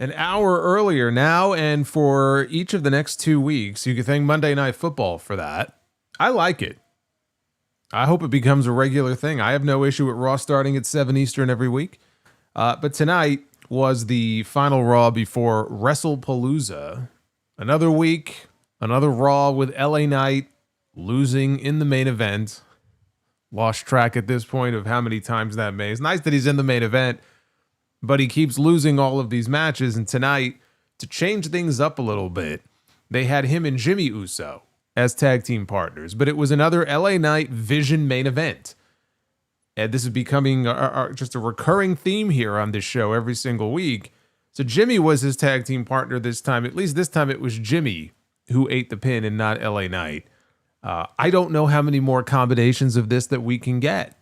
an hour earlier now, and for each of the next 2 weeks. You can thank Monday Night Football for that. I like it. I hope it becomes a regular thing. I have no issue with Raw starting at 7 Eastern every week. But tonight was the final Raw before Wrestlepalooza. Another week, another Raw with LA Knight losing in the main event. Lost track at this point of how many times that may. It's nice that he's in the main event, but he keeps losing all of these matches. And tonight, to change things up a little bit, they had him and Jimmy Uso as tag team partners. But it was another LA Knight Vision main event. And this is becoming just a recurring theme here on this show every single week. So Jimmy was his tag team partner this time. At least this time it was Jimmy who ate the pin and not LA Knight. I don't know how many more combinations of this that we can get.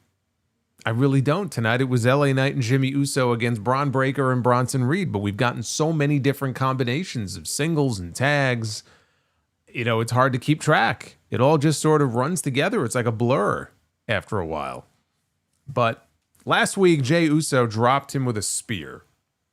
I really don't. Tonight it was LA Knight and Jimmy Uso against Braun Breaker and Bronson Reed, but we've gotten so many different combinations of singles and tags. You know, it's hard to keep track. It all just sort of runs together. It's like a blur after a while. But last week, Jey Uso dropped him with a spear.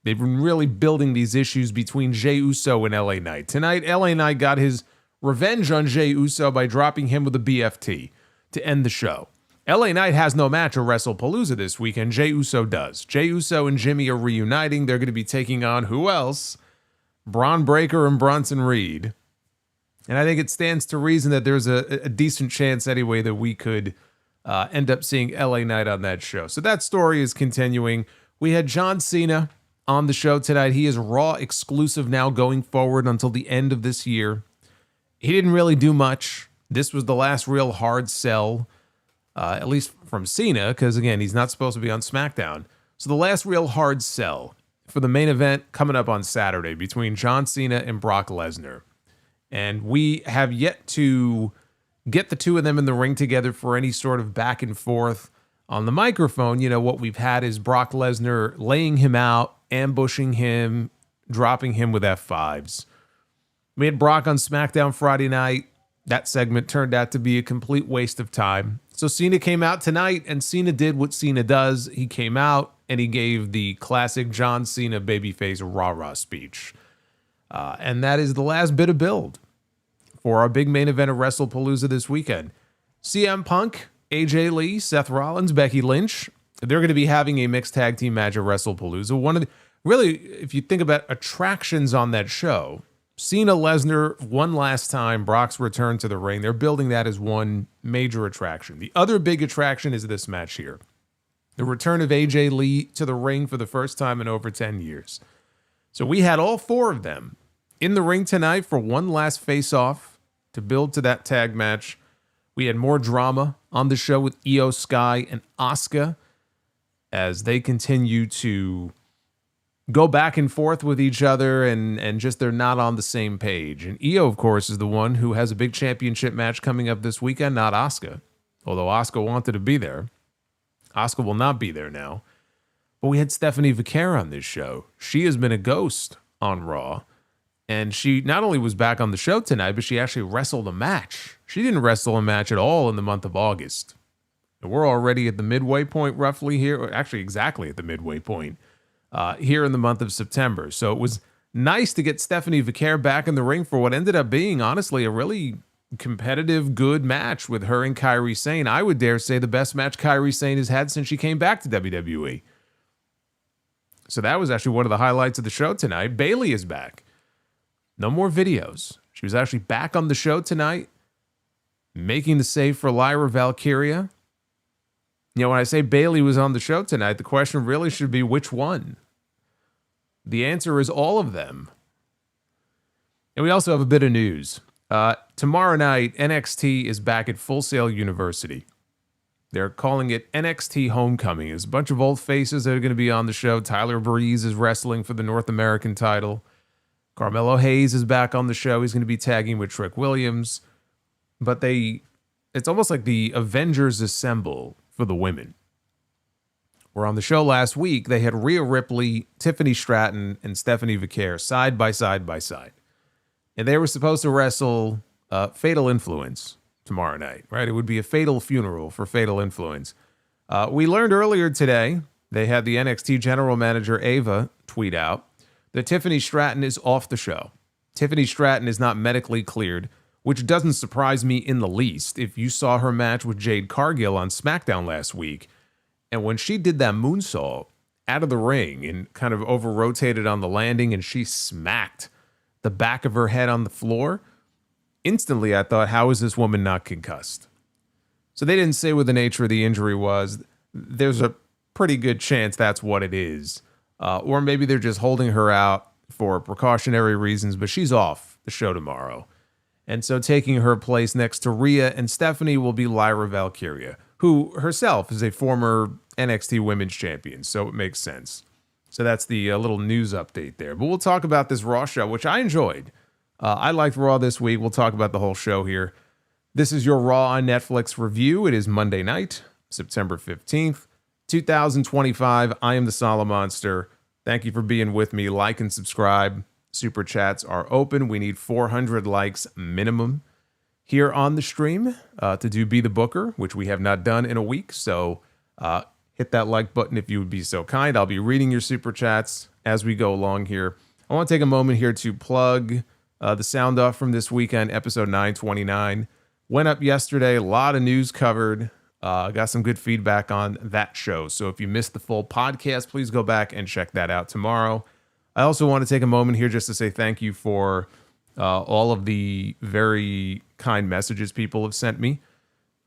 They've been really building these issues between Jey Uso and LA Knight. Tonight, LA Knight got his revenge on Jey Uso by dropping him with a BFT to end the show. LA Knight has no match at Wrestlepalooza this weekend. Jey Uso does. Jey Uso and Jimmy are reuniting. They're going to be taking on who else? Braun Breaker and Bronson Reed. And I think it stands to reason that there's a decent chance anyway that we could end up seeing LA Knight on that show. So that story is continuing. We had John Cena on the show tonight. He is Raw exclusive now going forward until the end of this year. He didn't really do much. This was the last real hard sell. At least from Cena, because again, he's not supposed to be on SmackDown. So the last real hard sell for the main event coming up on Saturday between John Cena and Brock Lesnar. And we have yet to get the two of them in the ring together for any sort of back and forth on the microphone. You know, what we've had is Brock Lesnar laying him out, ambushing him, dropping him with F5s. We had Brock on SmackDown Friday night. That segment turned out to be a complete waste of time. So Cena came out tonight, and Cena did what Cena does. He came out, and he gave the classic John Cena babyface rah-rah speech. And that is the last bit of build for our big main event of Wrestlepalooza this weekend. CM Punk, AJ Lee, Seth Rollins, Becky Lynch, they're going to be having a mixed tag team match at Wrestlepalooza. Really, if you think about attractions on that show, Cena, Lesnar, one last time, Brock's return to the ring. They're building that as one major attraction. The other big attraction is this match here. The return of AJ Lee to the ring for the first time in over 10 years. So we had all four of them in the ring tonight for one last face-off to build to that tag match. We had more drama on the show with Io Sky and Asuka as they continue to go back and forth with each other and just they're not on the same page. And Io, of course, is the one who has a big championship match coming up this weekend, not Asuka. Although Asuka wanted to be there. Asuka will not be there now. But we had Stephanie Vaquer on this show. She has been a ghost on Raw. And she not only was back on the show tonight, but she actually wrestled a match. She didn't wrestle a match at all in the month of August. And we're already at the midway point roughly here. Or actually, exactly at the midway point. Here in the month of September. So it was nice to get Stephanie Vaquer back in the ring for what ended up being, honestly, a really competitive, good match with her and Kyrie Sain. I would dare say the best match Kyrie Sain has had since she came back to WWE. So that was actually one of the highlights of the show tonight. Bayley is back. No more videos. She was actually back on the show tonight, making the save for Lyra Valkyria. You know, when I say Bayley was on the show tonight, the question really should be which one? The answer is all of them. And we also have a bit of news. Tomorrow night, NXT is back at Full Sail University. They're calling it NXT Homecoming. There's a bunch of old faces that are going to be on the show. Tyler Breeze is wrestling for the North American title. Carmelo Hayes is back on the show. He's going to be tagging with Trick Williams. But it's almost like the Avengers Assemble for the women. Where on the show last week, they had Rhea Ripley, Tiffany Stratton, and Stephanie Vaquer side by side by side. And they were supposed to wrestle Fatal Influence tomorrow night, right? It would be a fatal funeral for Fatal Influence. We learned earlier today, they had the NXT general manager, Ava, tweet out that Tiffany Stratton is off the show. Tiffany Stratton is not medically cleared, which doesn't surprise me in the least. If you saw her match with Jade Cargill on SmackDown last week, and when she did that moonsault out of the ring and kind of over-rotated on the landing and she smacked the back of her head on the floor, instantly I thought, how is this woman not concussed? So they didn't say what the nature of the injury was. There's a pretty good chance that's what it is. Or maybe they're just holding her out for precautionary reasons, but she's off the show tomorrow. And so taking her place next to Rhea and Stephanie will be Lyra Valkyria, who herself is a former NXT Women's Champion, so it makes sense. So that's the little news update there. But we'll talk about this Raw show, which I enjoyed. I liked Raw this week. We'll talk about the whole show here. This is your Raw on Netflix review. It is Monday night, September 15th, 2025. I am the Solomonster. Thank you for being with me. Like and subscribe. Super chats are open. We need 400 likes minimum here on the stream to do Be the Booker, which we have not done in a week. So hit that like button if you would be so kind. I'll be reading your super chats as we go along here. I want to take a moment here to plug the sound off from this weekend, episode 929. Went up yesterday. A lot of news covered. Got some good feedback on that show. So if you missed the full podcast, please go back and check that out tomorrow. I also want to take a moment here just to say thank you for all of the very kind messages people have sent me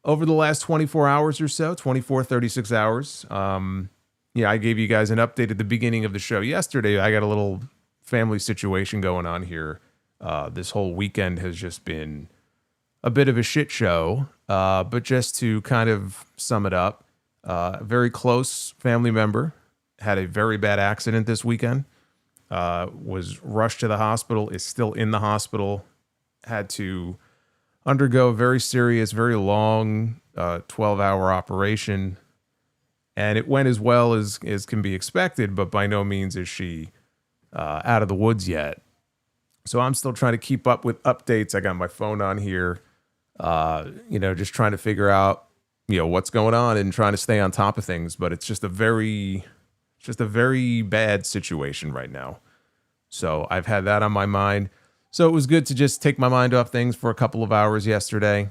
over the last 24 hours or so, 36 hours. I gave you guys an update at the beginning of the show yesterday. I got a little family situation going on here. This whole weekend has just been a bit of a shit show. But just to kind of sum it up, a very close family member had a very bad accident this weekend. Was rushed to the hospital, is still in the hospital, had to undergo a very serious, very long 12-hour operation. And it went as well as can be expected, but by no means is she out of the woods yet. So I'm still trying to keep up with updates. I got my phone on here, just trying to figure out, what's going on and trying to stay on top of things. But it's just a very bad situation right now. So I've had that on my mind. So it was good to just take my mind off things for a couple of hours yesterday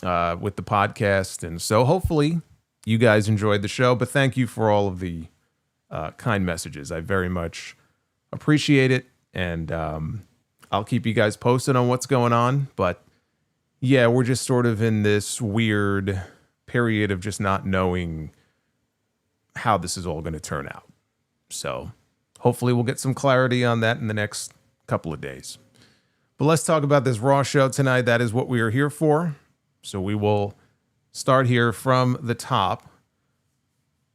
with the podcast. And so hopefully you guys enjoyed the show. But thank you for all of the kind messages. I very much appreciate it. And I'll keep you guys posted on what's going on. But yeah, we're just sort of in this weird period of just not knowing how this is all going to turn out. So hopefully we'll get some clarity on that in the next couple of days. But let's talk about this Raw show tonight. That is what we are here for. So we will start here from the top.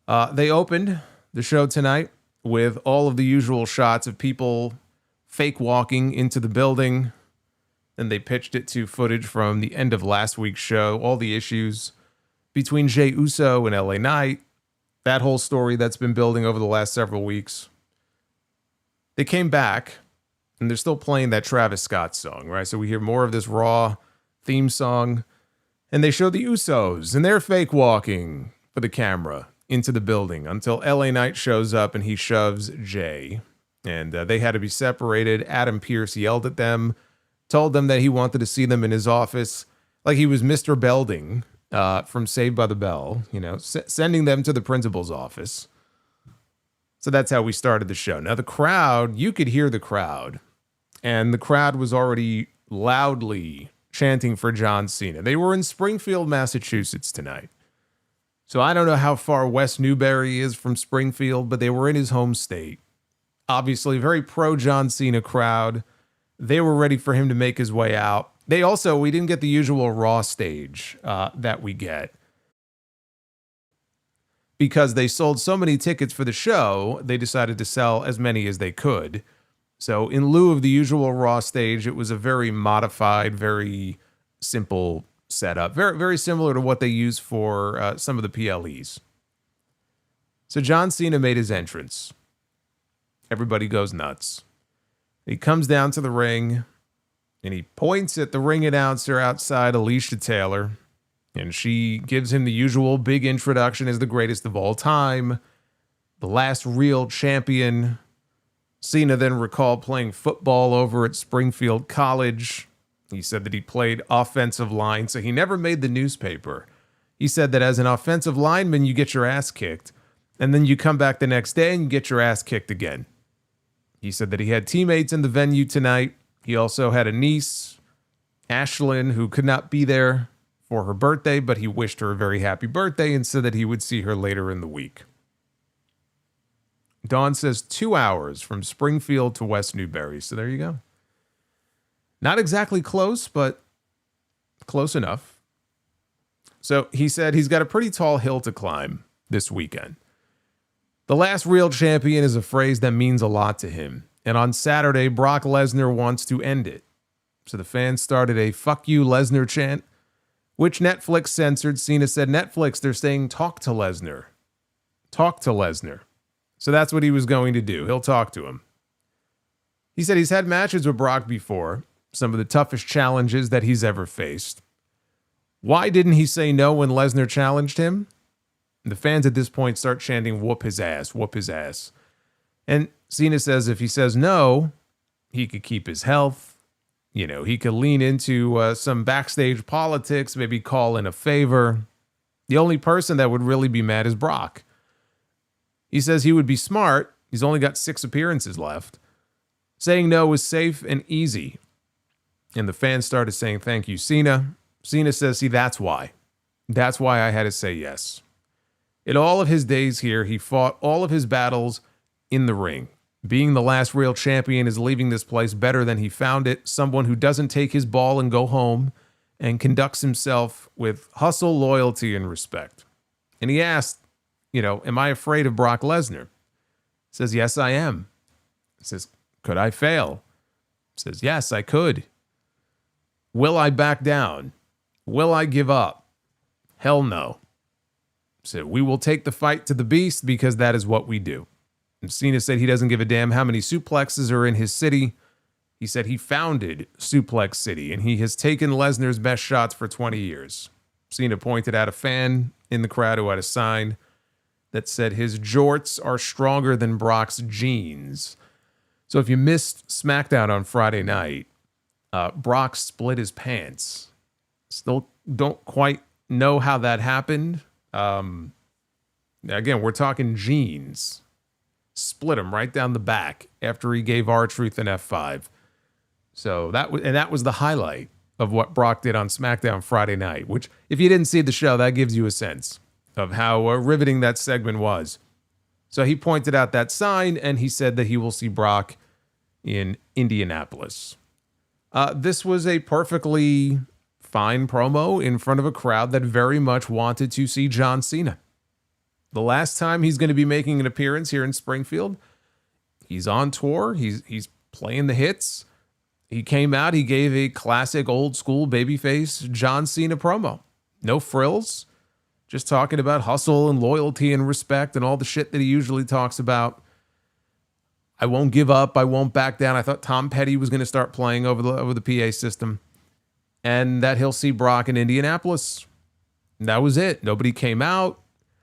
They opened the show tonight with all of the usual shots of people fake walking into the building. Then they pitched it to footage from the end of last week's show. All the issues between Jey Uso and LA Knight. That whole story that's been building over the last several weeks. They came back, and they're still playing that Travis Scott song, right? So we hear more of this Raw theme song, and they show the Usos, and they're fake walking for the camera into the building until LA Knight shows up, and he shoves Jey. And they had to be separated. Adam Pearce yelled at them, told them that he wanted to see them in his office, like he was Mr. Belding from Saved by the Bell, sending them to the principal's office. So that's how we started the show. Now the crowd, you could hear the crowd, and the crowd was already loudly chanting for John Cena. They were in Springfield, Massachusetts tonight. So I don't know how far West Newbury is from Springfield, but they were in his home state. Obviously, very pro John Cena crowd. They were ready for him to make his way out. We didn't get the usual Raw stage that we get. Because they sold so many tickets for the show, they decided to sell as many as they could. So in lieu of the usual Raw stage, it was a very modified, very simple setup. Very, very similar to what they use for some of the PLEs. So John Cena made his entrance. Everybody goes nuts. He comes down to the ring, and he points at the ring announcer outside, Alicia Taylor, and she gives him the usual big introduction as the greatest of all time, the last real champion, Cena then recalled playing football over at Springfield College. He said that he played offensive line, so he never made the newspaper. He said that as an offensive lineman, you get your ass kicked, and then you come back the next day and you get your ass kicked again. He said that he had teammates in the venue tonight. He also had a niece, Ashlyn, who could not be there for her birthday, but he wished her a very happy birthday and said that he would see her later in the week. Dawn says 2 hours from Springfield to West Newbury. So there you go. Not exactly close, but close enough. So he said he's got a pretty tall hill to climb this weekend. The last real champion is a phrase that means a lot to him. And on Saturday, Brock Lesnar wants to end it. So the fans started a "fuck you Lesnar" chant, which Netflix censored. Cena said, "Netflix, they're saying talk to Lesnar. Talk to Lesnar." So that's what he was going to do. He'll talk to him. He said he's had matches with Brock before, some of the toughest challenges that he's ever faced. Why didn't he say no when Lesnar challenged him? The fans at this point start chanting, "Whoop his ass, whoop his ass." And Cena says if he says no, he could keep his health. You know, he could lean into some backstage politics, maybe call in a favor. The only person that would really be mad is Brock. He says he would be smart. He's only got 6 appearances left. Saying no is safe and easy. And the fans started saying, "Thank you, Cena." Cena says, "See, that's why. That's why I had to say yes." In all of his days here, he fought all of his battles in the ring. Being the last real champion is leaving this place better than he found it. Someone who doesn't take his ball and go home and conducts himself with hustle, loyalty, and respect. And he asked, am I afraid of Brock Lesnar? He says, "Yes, I am." He says, "Could I fail?" He says, "Yes, I could." "Will I back down? Will I give up?" "Hell no." So we will take the fight to the beast because that is what we do. And Cena said he doesn't give a damn how many suplexes are in his city. He said he founded Suplex City and he has taken Lesnar's best shots for 20 years. Cena pointed out a fan in the crowd who had a sign that said his jorts are stronger than Brock's jeans. So if you missed SmackDown on Friday night, Brock split his pants. Still don't quite know how that happened. Again, we're talking jeans. Split him right down the back after he gave R-Truth an F5. So that was the highlight of what Brock did on SmackDown Friday night, which if you didn't see the show, that gives you a sense of how riveting that segment was. So he pointed out that sign and he said that he will see Brock in Indianapolis. This was a perfectly fine promo in front of a crowd that very much wanted to see John Cena. The last time he's going to be making an appearance here in Springfield, he's on tour. He's playing the hits. He came out. He gave a classic old school babyface John Cena promo. No frills. Just talking about hustle and loyalty and respect and all the shit that he usually talks about. I won't give up. I won't back down. I thought Tom Petty was going to start playing over the PA system. And that he'll see Brock in Indianapolis. And that was it. Nobody came out.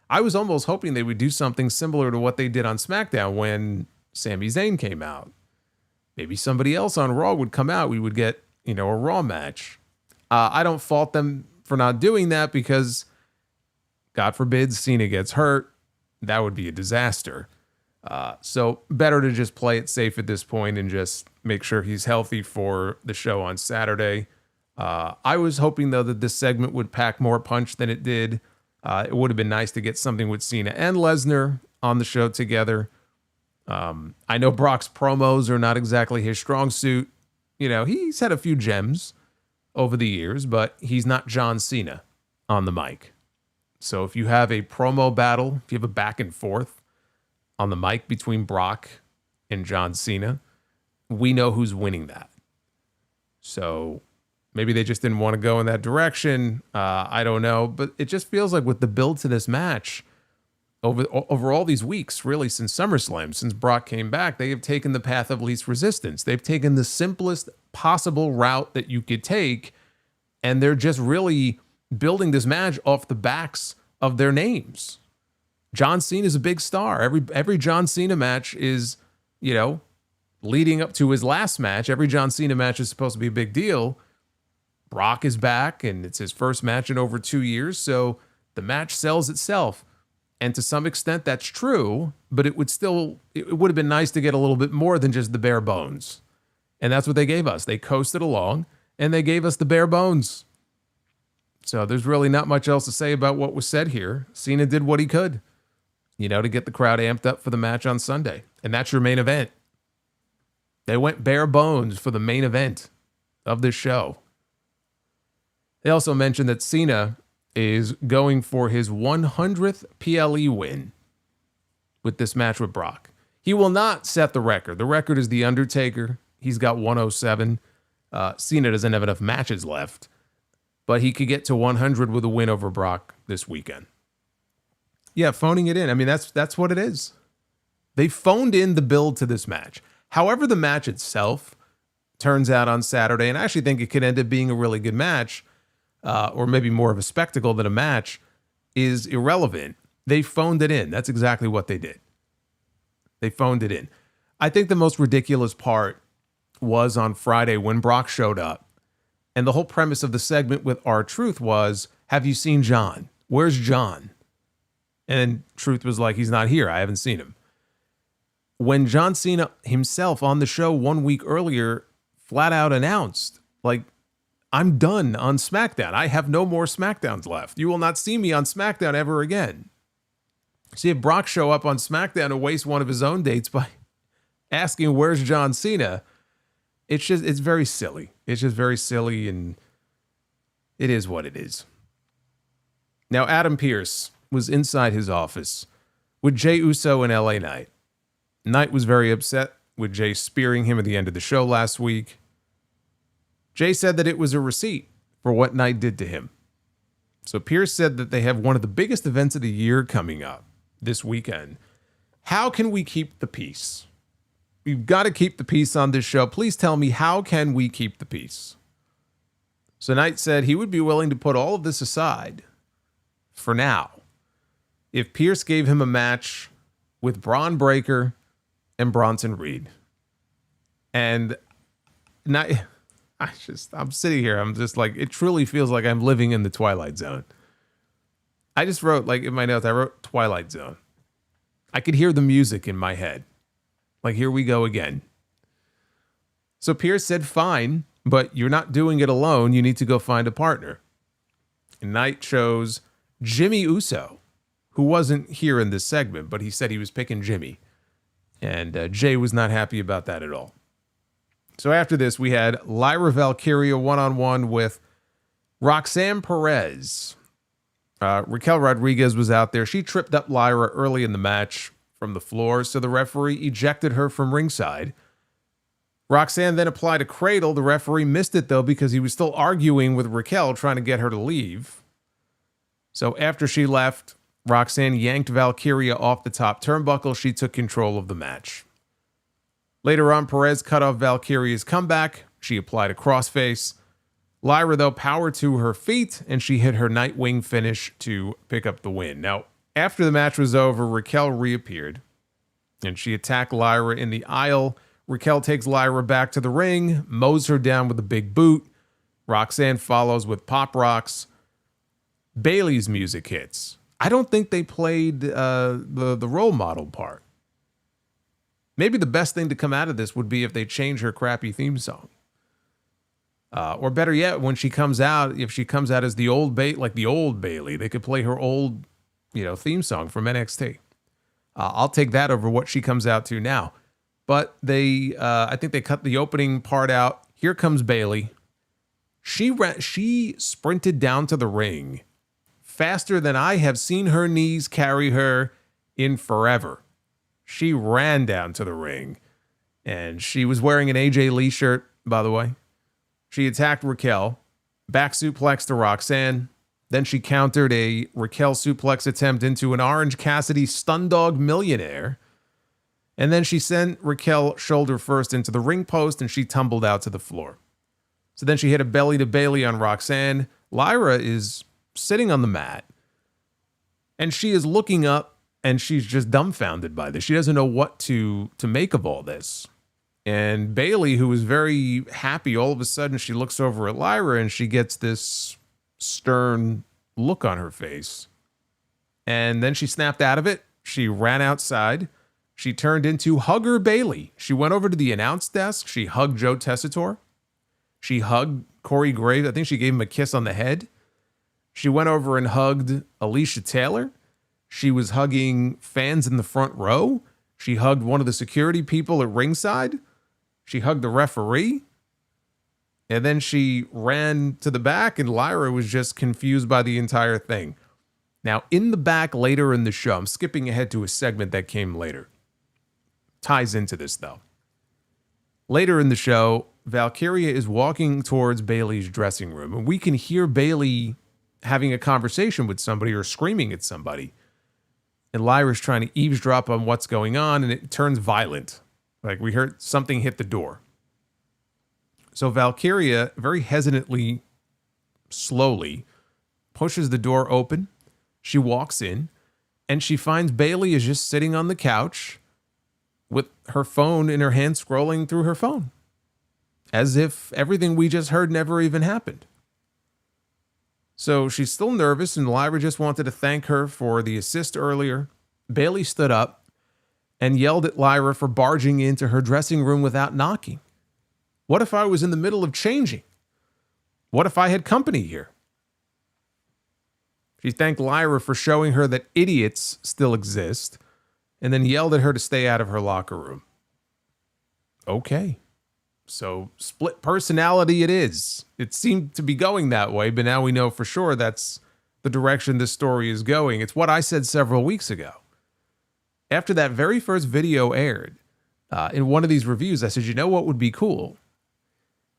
I was almost hoping they would do something similar to what they did on SmackDown when Sami Zayn came out. Maybe somebody else on Raw would come out. We would get, a Raw match. I don't fault them for not doing that because, God forbid, Cena gets hurt. That would be a disaster. So better to just play it safe at this point and just make sure he's healthy for the show on Saturday. I was hoping, though, that this segment would pack more punch than it did. It would have been nice to get something with Cena and Lesnar on the show together. I know Brock's promos are not exactly his strong suit. He's had a few gems over the years, but he's not John Cena on the mic. So if you have a promo battle, if you have a back and forth on the mic between Brock and John Cena, we know who's winning that. So maybe they just didn't want to go in that direction. I don't know. But it just feels like with the build to this match, over all these weeks, really since SummerSlam, since Brock came back, they have taken the path of least resistance. They've taken the simplest possible route that you could take, and they're just really building this match off the backs of their names. John Cena is a big star. Every John Cena match is, leading up to his last match, every John Cena match is supposed to be a big deal. Brock is back, and it's his first match in over 2 years, so the match sells itself. And to some extent, that's true, but it would have been nice to get a little bit more than just the bare bones. And that's what they gave us. They coasted along, and they gave us the bare bones. So there's really not much else to say about what was said here. Cena did what he could, to get the crowd amped up for the match on Sunday. And that's your main event. They went bare bones for the main event of this show. They also mentioned that Cena is going for his 100th PLE win with this match with Brock. He will not set the record. The record is The Undertaker. He's got 107. Cena doesn't have enough matches left, but he could get to 100 with a win over Brock this weekend. Yeah, phoning it in. I mean, that's what it is. They phoned in the build to this match. However, the match itself turns out on Saturday, and I actually think it could end up being a really good match, or maybe more of a spectacle than a match, is irrelevant. They phoned it in. That's exactly what they did. They phoned it in. I think the most ridiculous part was on Friday when Brock showed up. And the whole premise of the segment with R-Truth was, have you seen John? Where's John? And Truth was like, he's not here. I haven't seen him. When John Cena himself on the show 1 week earlier flat out announced, like, I'm done on SmackDown. I have no more SmackDowns left. You will not see me on SmackDown ever again. See, if Brock show up on SmackDown and waste one of his own dates by asking where's John Cena, it's very silly. It's just very silly, and it is what it is. Now, Adam Pearce was inside his office with Jey Uso and LA Knight. Knight was very upset with Jey spearing him at the end of the show last week. Jey said that it was a receipt for what Knight did to him. So Pearce said that they have one of the biggest events of the year coming up this weekend. How can we keep the peace? We've got to keep the peace on this show. Please tell me, how can we keep the peace? So Knight said he would be willing to put all of this aside for now if Pearce gave him a match with Braun Breaker and Bronson Reed. And Knight... I'm sitting here. I'm just like, it truly feels like I'm living in the Twilight Zone. I just wrote, like, in my notes, I wrote Twilight Zone. I could hear the music in my head. Like, here we go again. So Pearce said, fine, but you're not doing it alone. You need to go find a partner. And Knight chose Jimmy Uso, who wasn't here in this segment, but he said he was picking Jimmy. And Jey was not happy about that at all. So after this, we had Lyra Valkyria one-on-one with Roxanne Perez. Raquel Rodriguez was out there. She tripped up Lyra early in the match from the floor, so the referee ejected her from ringside. Roxanne then applied a cradle. The referee missed it, though, because he was still arguing with Raquel, trying to get her to leave. So after she left, Roxanne yanked Valkyria off the top turnbuckle. She took control of the match. Later on, Perez cut off Valkyria's comeback. She applied a crossface. Lyra, though, powered to her feet, and she hit her Nightwing finish to pick up the win. Now, after the match was over, Raquel reappeared, and she attacked Lyra in the aisle. Raquel takes Lyra back to the ring, mows her down with a big boot. Roxanne follows with pop rocks. Bayley's music hits. I don't think they played the role model part. Maybe the best thing to come out of this would be if they change her crappy theme song. Or better yet, when she comes out, if she comes out as the old Bayley, they could play her old, theme song from NXT. I'll take that over what she comes out to now. But I think they cut the opening part out. Here comes Bayley. She sprinted down to the ring faster than I have seen her knees carry her in forever. She ran down to the ring, and she was wearing an AJ Lee shirt, by the way. She attacked Raquel, back suplex to Roxanne. Then she countered a Raquel suplex attempt into an Orange Cassidy Stun Dog Millionaire. And then she sent Raquel shoulder first into the ring post, and she tumbled out to the floor. So then she hit a belly to Bayley on Roxanne. Lyra is sitting on the mat, and she is looking up, and she's just dumbfounded by this. She doesn't know what to make of all this. And Bayley, who was very happy, all of a sudden she looks over at Lyra and she gets this stern look on her face. And then she snapped out of it. She ran outside. She turned into Hugger Bayley. She went over to the announce desk. She hugged Joe Tessitore. She hugged Corey Graves. I think she gave him a kiss on the head. She went over and hugged Alicia Taylor. She was hugging fans in the front row. She hugged one of the security people at ringside. She hugged the referee. And then she ran to the back, and Lyra was just confused by the entire thing. Now, in the back later in the show, I'm skipping ahead to a segment that came later. Ties into this, though. Later in the show, Valkyria is walking towards Bayley's dressing room, and we can hear Bayley having a conversation with somebody or screaming at somebody. And Lyra's trying to eavesdrop on what's going on, and it turns violent. Like we heard something hit the door. So Valkyria, very hesitantly, slowly, pushes the door open. She walks in, and she finds Bayley is just sitting on the couch with her phone in her hand, scrolling through her phone, as if everything we just heard never even happened. So she's still nervous, and Lyra just wanted to thank her for the assist earlier. Bayley stood up and yelled at Lyra for barging into her dressing room without knocking. What if I was in the middle of changing? What if I had company here? She thanked Lyra for showing her that idiots still exist, and then yelled at her to stay out of her locker room. Okay. So split personality it is. It seemed to be going that way, but now we know for sure that's the direction this story is going. It's what I said several weeks ago. After that very first video aired, in one of these reviews, I said, you know what would be cool?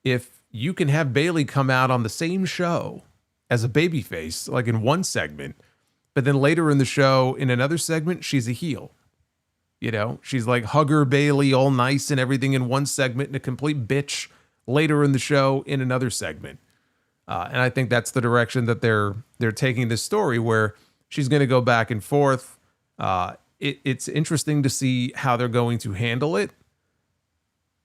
If you can have Bayley come out on the same show as a babyface, like in one segment, but then later in the show, in another segment, she's a heel. You know, she's like Hugger Bayley, all nice and everything in one segment, and a complete bitch later in the show in another segment. And I think that's the direction that they're taking this story, where she's going to go back and forth. It's interesting to see how they're going to handle it.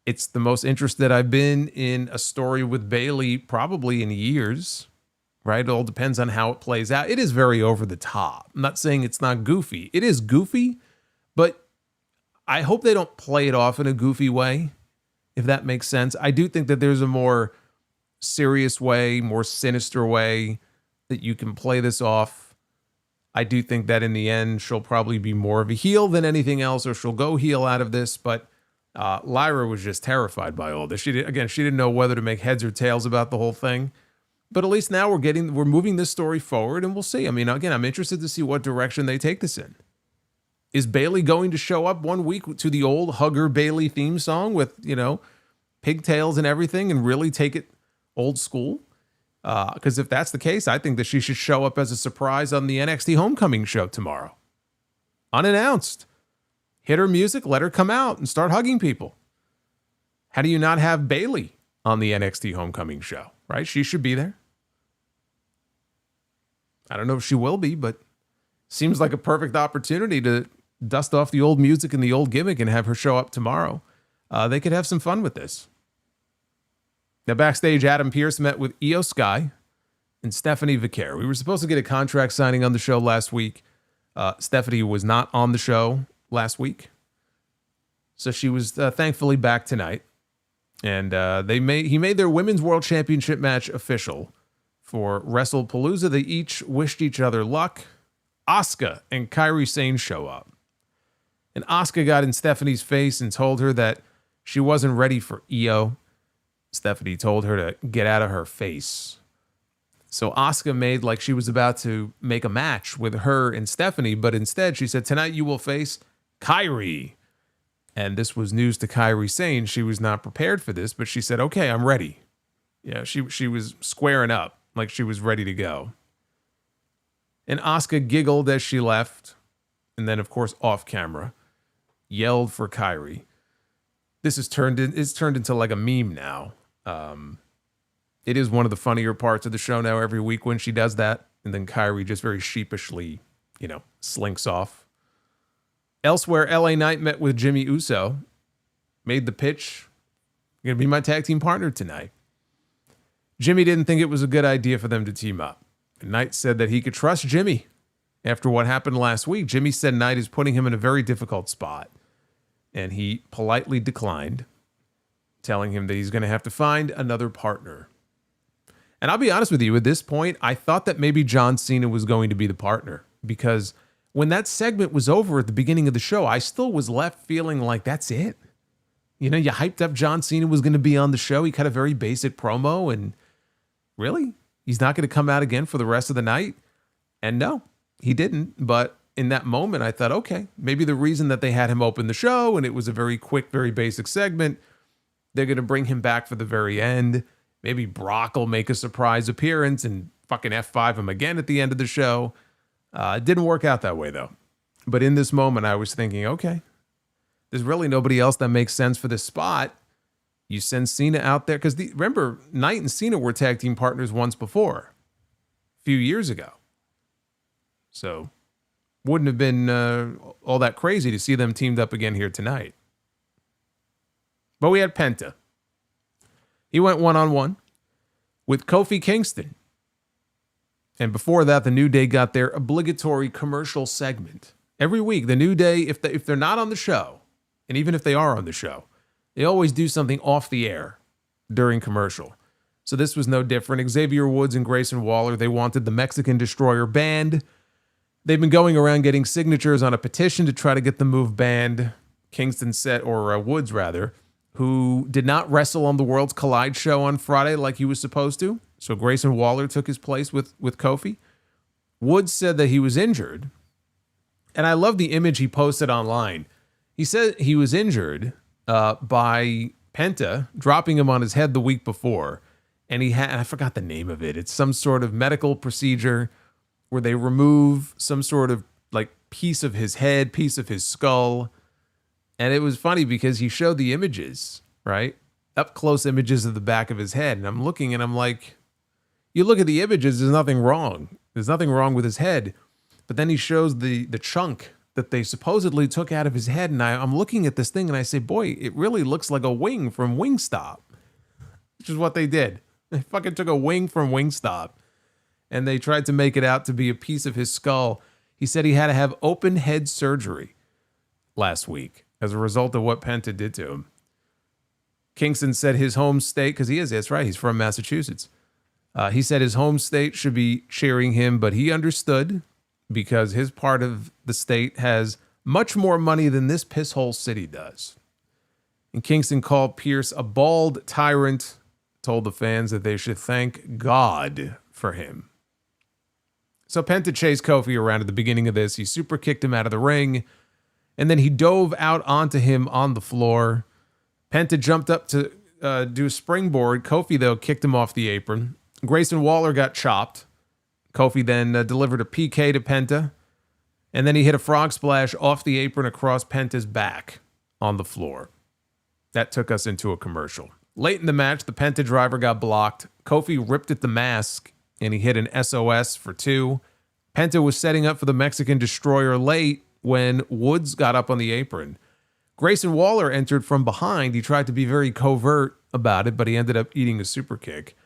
It's the most interested I've been in a story with Bayley probably in years, right? It all depends on how it plays out. It is very over the top. I'm not saying it's not goofy. It is goofy, but I hope they don't play it off in a goofy way, if that makes sense. I do think that there's a more serious way, more sinister way that you can play this off. I do think that in the end, she'll probably be more of a heel than anything else, or she'll go heel out of this. But Lyra was just terrified by all this. She didn't know whether to make heads or tails about the whole thing. But at least now we're moving this story forward, and we'll see. I mean, again, I'm interested to see what direction they take this in. Is Bayley going to show up one week to the old Hugger Bayley theme song with, pigtails and everything and really take it old school? Because if that's the case, I think that she should show up as a surprise on the NXT Homecoming show tomorrow. Unannounced. Hit her music, let her come out and start hugging people. How do you not have Bayley on the NXT Homecoming show, right? She should be there. I don't know if she will be, but seems like a perfect opportunity to dust off the old music and the old gimmick and have her show up tomorrow. They could have some fun with this. Now, backstage, Adam Pearce met with Io Sky and Stephanie Vicaire. We were supposed to get a contract signing on the show last week. Stephanie was not on the show last week, so she was thankfully back tonight. And he made their Women's World Championship match official for Wrestlepalooza. They each wished each other luck. Asuka and Kyrie Sain show up. And Asuka got in Stephanie's face and told her that she wasn't ready for Io. Stephanie told her to get out of her face. So Asuka made like she was about to make a match with her and Stephanie, but instead she said, tonight you will face Kyrie. And this was news to Kyrie Sain. She was not prepared for this, but she said, okay, I'm ready. Yeah, she was squaring up like she was ready to go. And Asuka giggled as she left, and then, of course, off camera, yelled for Kyrie. This is turned into like a meme now. It is one of the funnier parts of the show now every week when she does that, and then Kyrie just very sheepishly, slinks off. Elsewhere, LA Knight met with Jimmy Uso, made the pitch You're going to be my tag team partner tonight. Jimmy didn't think it was a good idea for them to team up. Knight said that he could trust Jimmy. After what happened last week, Jimmy said Knight is putting him in a very difficult spot. And he politely declined, telling him that he's going to have to find another partner. And I'll be honest with you, at this point, I thought that maybe John Cena was going to be the partner. Because when that segment was over at the beginning of the show, I still was left feeling like that's it. You know, you hyped up John Cena was going to be on the show. He cut a very basic promo, and really? He's not going to come out again for the rest of the night? And no, he didn't. But in that moment, I thought, okay, maybe the reason that they had him open the show and it was a very quick, very basic segment, they're going to bring him back for the very end. Maybe Brock will make a surprise appearance and fucking F5 him again at the end of the show. It didn't work out that way, though. But in this moment, I was thinking, okay, there's really nobody else that makes sense for this spot. You send Cena out there. Because remember, Knight and Cena were tag team partners once before, a few years ago. So wouldn't have been all that crazy to see them teamed up again here tonight. But we had Penta. He went one-on-one with Kofi Kingston. And before that, the New Day got their obligatory commercial segment. Every week, the New Day, if they're not on the show, and even if they are on the show, they always do something off the air during commercial. So this was no different. Xavier Woods and Grayson Waller, they wanted the Mexican Destroyer banned. They've been going around getting signatures on a petition to try to get the move banned. Kingston said, or Woods rather, who did not wrestle on the Worlds Collide show on Friday like he was supposed to. So Grayson Waller took his place with Kofi. Woods said that he was injured. And I love the image he posted online. He said he was injured by Penta dropping him on his head the week before. And I forgot the name of it. It's some sort of medical procedure where they remove some sort of like piece of his head, piece of his skull. And it was funny because he showed the images, right? Up close images of the back of his head. And I'm looking and I'm like, you look at the images, there's nothing wrong. There's nothing wrong with his head. But then he shows the chunk that they supposedly took out of his head. And I'm looking at this thing and I say, boy, it really looks like a wing from Wingstop. Which is what they did. They fucking took a wing from Wingstop. And they tried to make it out to be a piece of his skull. He said he had to have open head surgery last week as a result of what Penta did to him. Kingston said his home state, because that's right, he's from Massachusetts. He said his home state should be cheering him, but he understood because his part of the state has much more money than this pisshole city does. And Kingston called Pierce a bald tyrant, told the fans that they should thank God for him. So Penta chased Kofi around at the beginning of this. He super kicked him out of the ring, and then he dove out onto him on the floor. Penta jumped up to do a springboard. Kofi, though, kicked him off the apron. Grayson Waller got chopped. Kofi then delivered a PK to Penta, and then he hit a frog splash off the apron across Penta's back on the floor. That took us into a commercial. Late in the match, the Penta driver got blocked. Kofi ripped at the mask, and he hit an SOS for 2. Penta was setting up for the Mexican Destroyer late when Woods got up on the apron. Grayson Waller entered from behind. He tried to be very covert about it, but he ended up eating a super kick.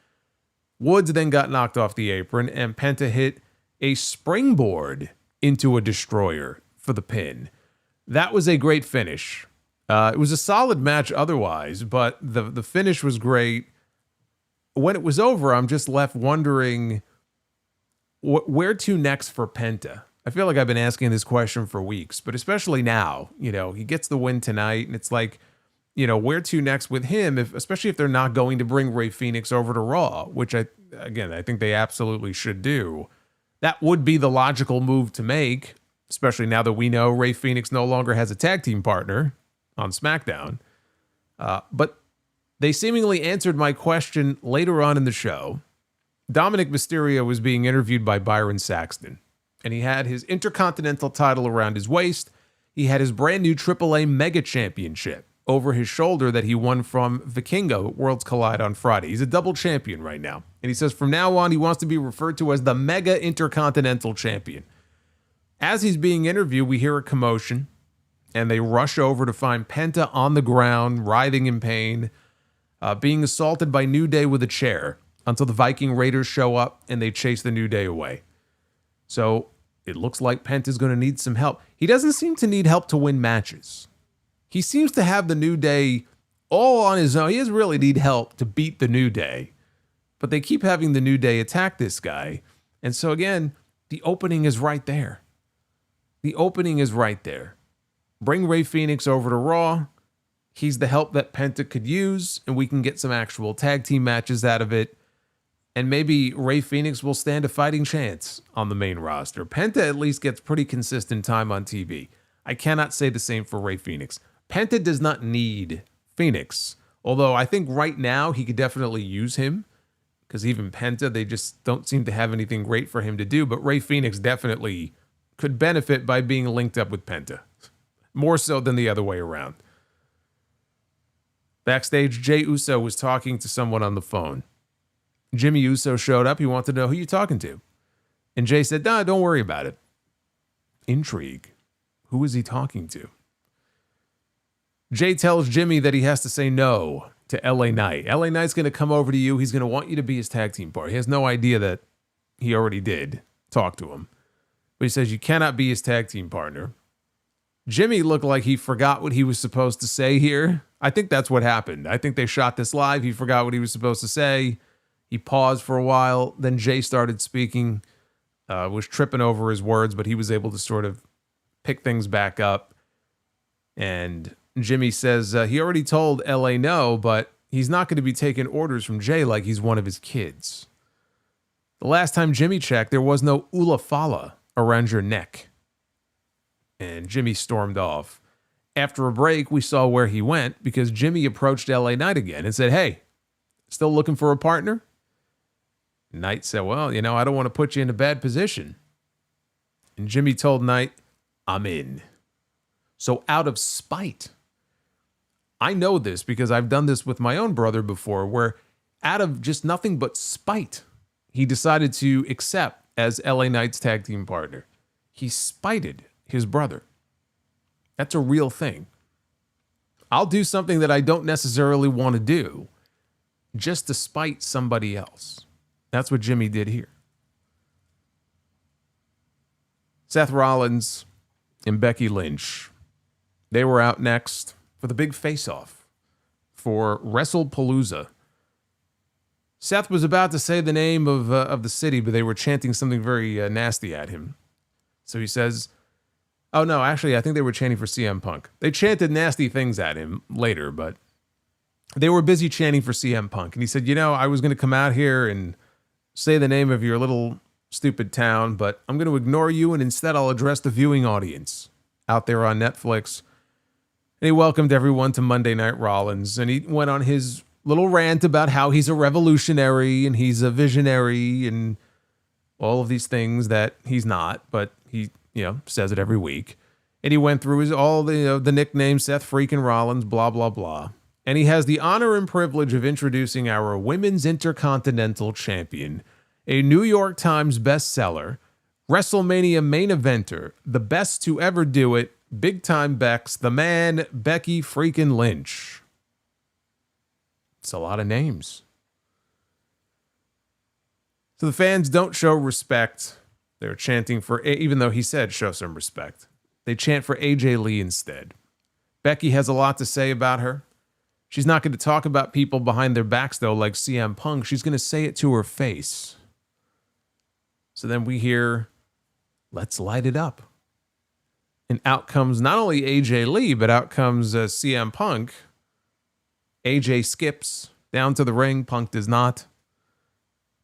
Woods then got knocked off the apron, and Penta hit a springboard into a Destroyer for the pin. That was a great finish. It was a solid match otherwise, but the finish was great. When it was over, I'm just left wondering where to next for Penta. I feel like I've been asking this question for weeks, but especially now, he gets the win tonight, and it's like, where to next with him, especially if they're not going to bring Rey Fenix over to Raw, which I think they absolutely should do. That would be the logical move to make, especially now that we know Rey Fenix no longer has a tag team partner on SmackDown. But they seemingly answered my question later on in the show. Dominic Mysterio was being interviewed by Byron Saxton, and he had his Intercontinental title around his waist. He had his brand new AAA Mega Championship over his shoulder that he won from Vikingo at Worlds Collide on Friday. He's a double champion right now. And he says from now on, he wants to be referred to as the Mega Intercontinental Champion. As he's being interviewed, we hear a commotion, and they rush over to find Penta on the ground, writhing in pain. being assaulted by New Day with a chair until the Viking Raiders show up and they chase the New Day away. So it looks like Penta's going to need some help. He doesn't seem to need help to win matches. He seems to have the New Day all on his own. He doesn't really need help to beat the New Day. But they keep having the New Day attack this guy. And so again, the opening is right there. The opening is right there. Bring Rey Fenix over to Raw. He's the help that Penta could use, and we can get some actual tag team matches out of it. And maybe Rey Fenix will stand a fighting chance on the main roster. Penta at least gets pretty consistent time on TV. I cannot say the same for Rey Fenix. Penta does not need Phoenix, although I think right now he could definitely use him, because even Penta, they just don't seem to have anything great for him to do. But Rey Fenix definitely could benefit by being linked up with Penta, more so than the other way around. Backstage, Jey Uso was talking to someone on the phone. Jimmy Uso showed up. He wanted to know who you talking to. And Jey said, nah, don't worry about it. Intrigue. Who is he talking to? Jey tells Jimmy that he has to say no to LA Knight. LA Knight's going to come over to you. He's going to want you to be his tag team partner. He has no idea that he already did talk to him. But he says you cannot be his tag team partner. Jimmy looked like he forgot what he was supposed to say here. I think that's what happened. I think they shot this live. He forgot what he was supposed to say. He paused for a while. Then Jey started speaking, was tripping over his words, but he was able to sort of pick things back up. And Jimmy says he already told LA no, but he's not going to be taking orders from Jey like he's one of his kids. The last time Jimmy checked, there was no Ula Fala around your neck. And Jimmy stormed off. After a break, we saw where he went because Jimmy approached LA Knight again and said, hey, still looking for a partner? Knight said, well, I don't want to put you in a bad position. And Jimmy told Knight, I'm in. So out of spite, I know this because I've done this with my own brother before, where out of just nothing but spite, he decided to accept as LA Knight's tag team partner. He spited his brother. That's a real thing. I'll do something that I don't necessarily want to do just to spite somebody else. That's what Jimmy did here. Seth Rollins and Becky Lynch, they were out next for the big face-off for Wrestlepalooza. Seth was about to say the name of the city, but they were chanting something very nasty at him. So he says, oh no, actually, I think they were chanting for CM Punk. They chanted nasty things at him later, but they were busy chanting for CM Punk. And he said, I was going to come out here and say the name of your little stupid town, but I'm going to ignore you, and instead I'll address the viewing audience out there on Netflix. And he welcomed everyone to Monday Night Rollins, and he went on his little rant about how he's a revolutionary and he's a visionary and all of these things that he's not, but he, says it every week. And he went through all the nicknames, Seth freaking Rollins, blah, blah, blah. And he has the honor and privilege of introducing our Women's Intercontinental Champion, a New York Times bestseller, WrestleMania main eventer, the best to ever do it, Big Time Bex, the man, Becky freaking Lynch. It's a lot of names. So the fans don't show respect. They're chanting for, even though he said show some respect, they chant for AJ Lee instead. Becky has a lot to say about her. She's not going to talk about people behind their backs, though, like CM Punk. She's going to say it to her face. So then we hear, let's light it up. And out comes not only AJ Lee, but out comes CM Punk. AJ skips down to the ring. Punk does not.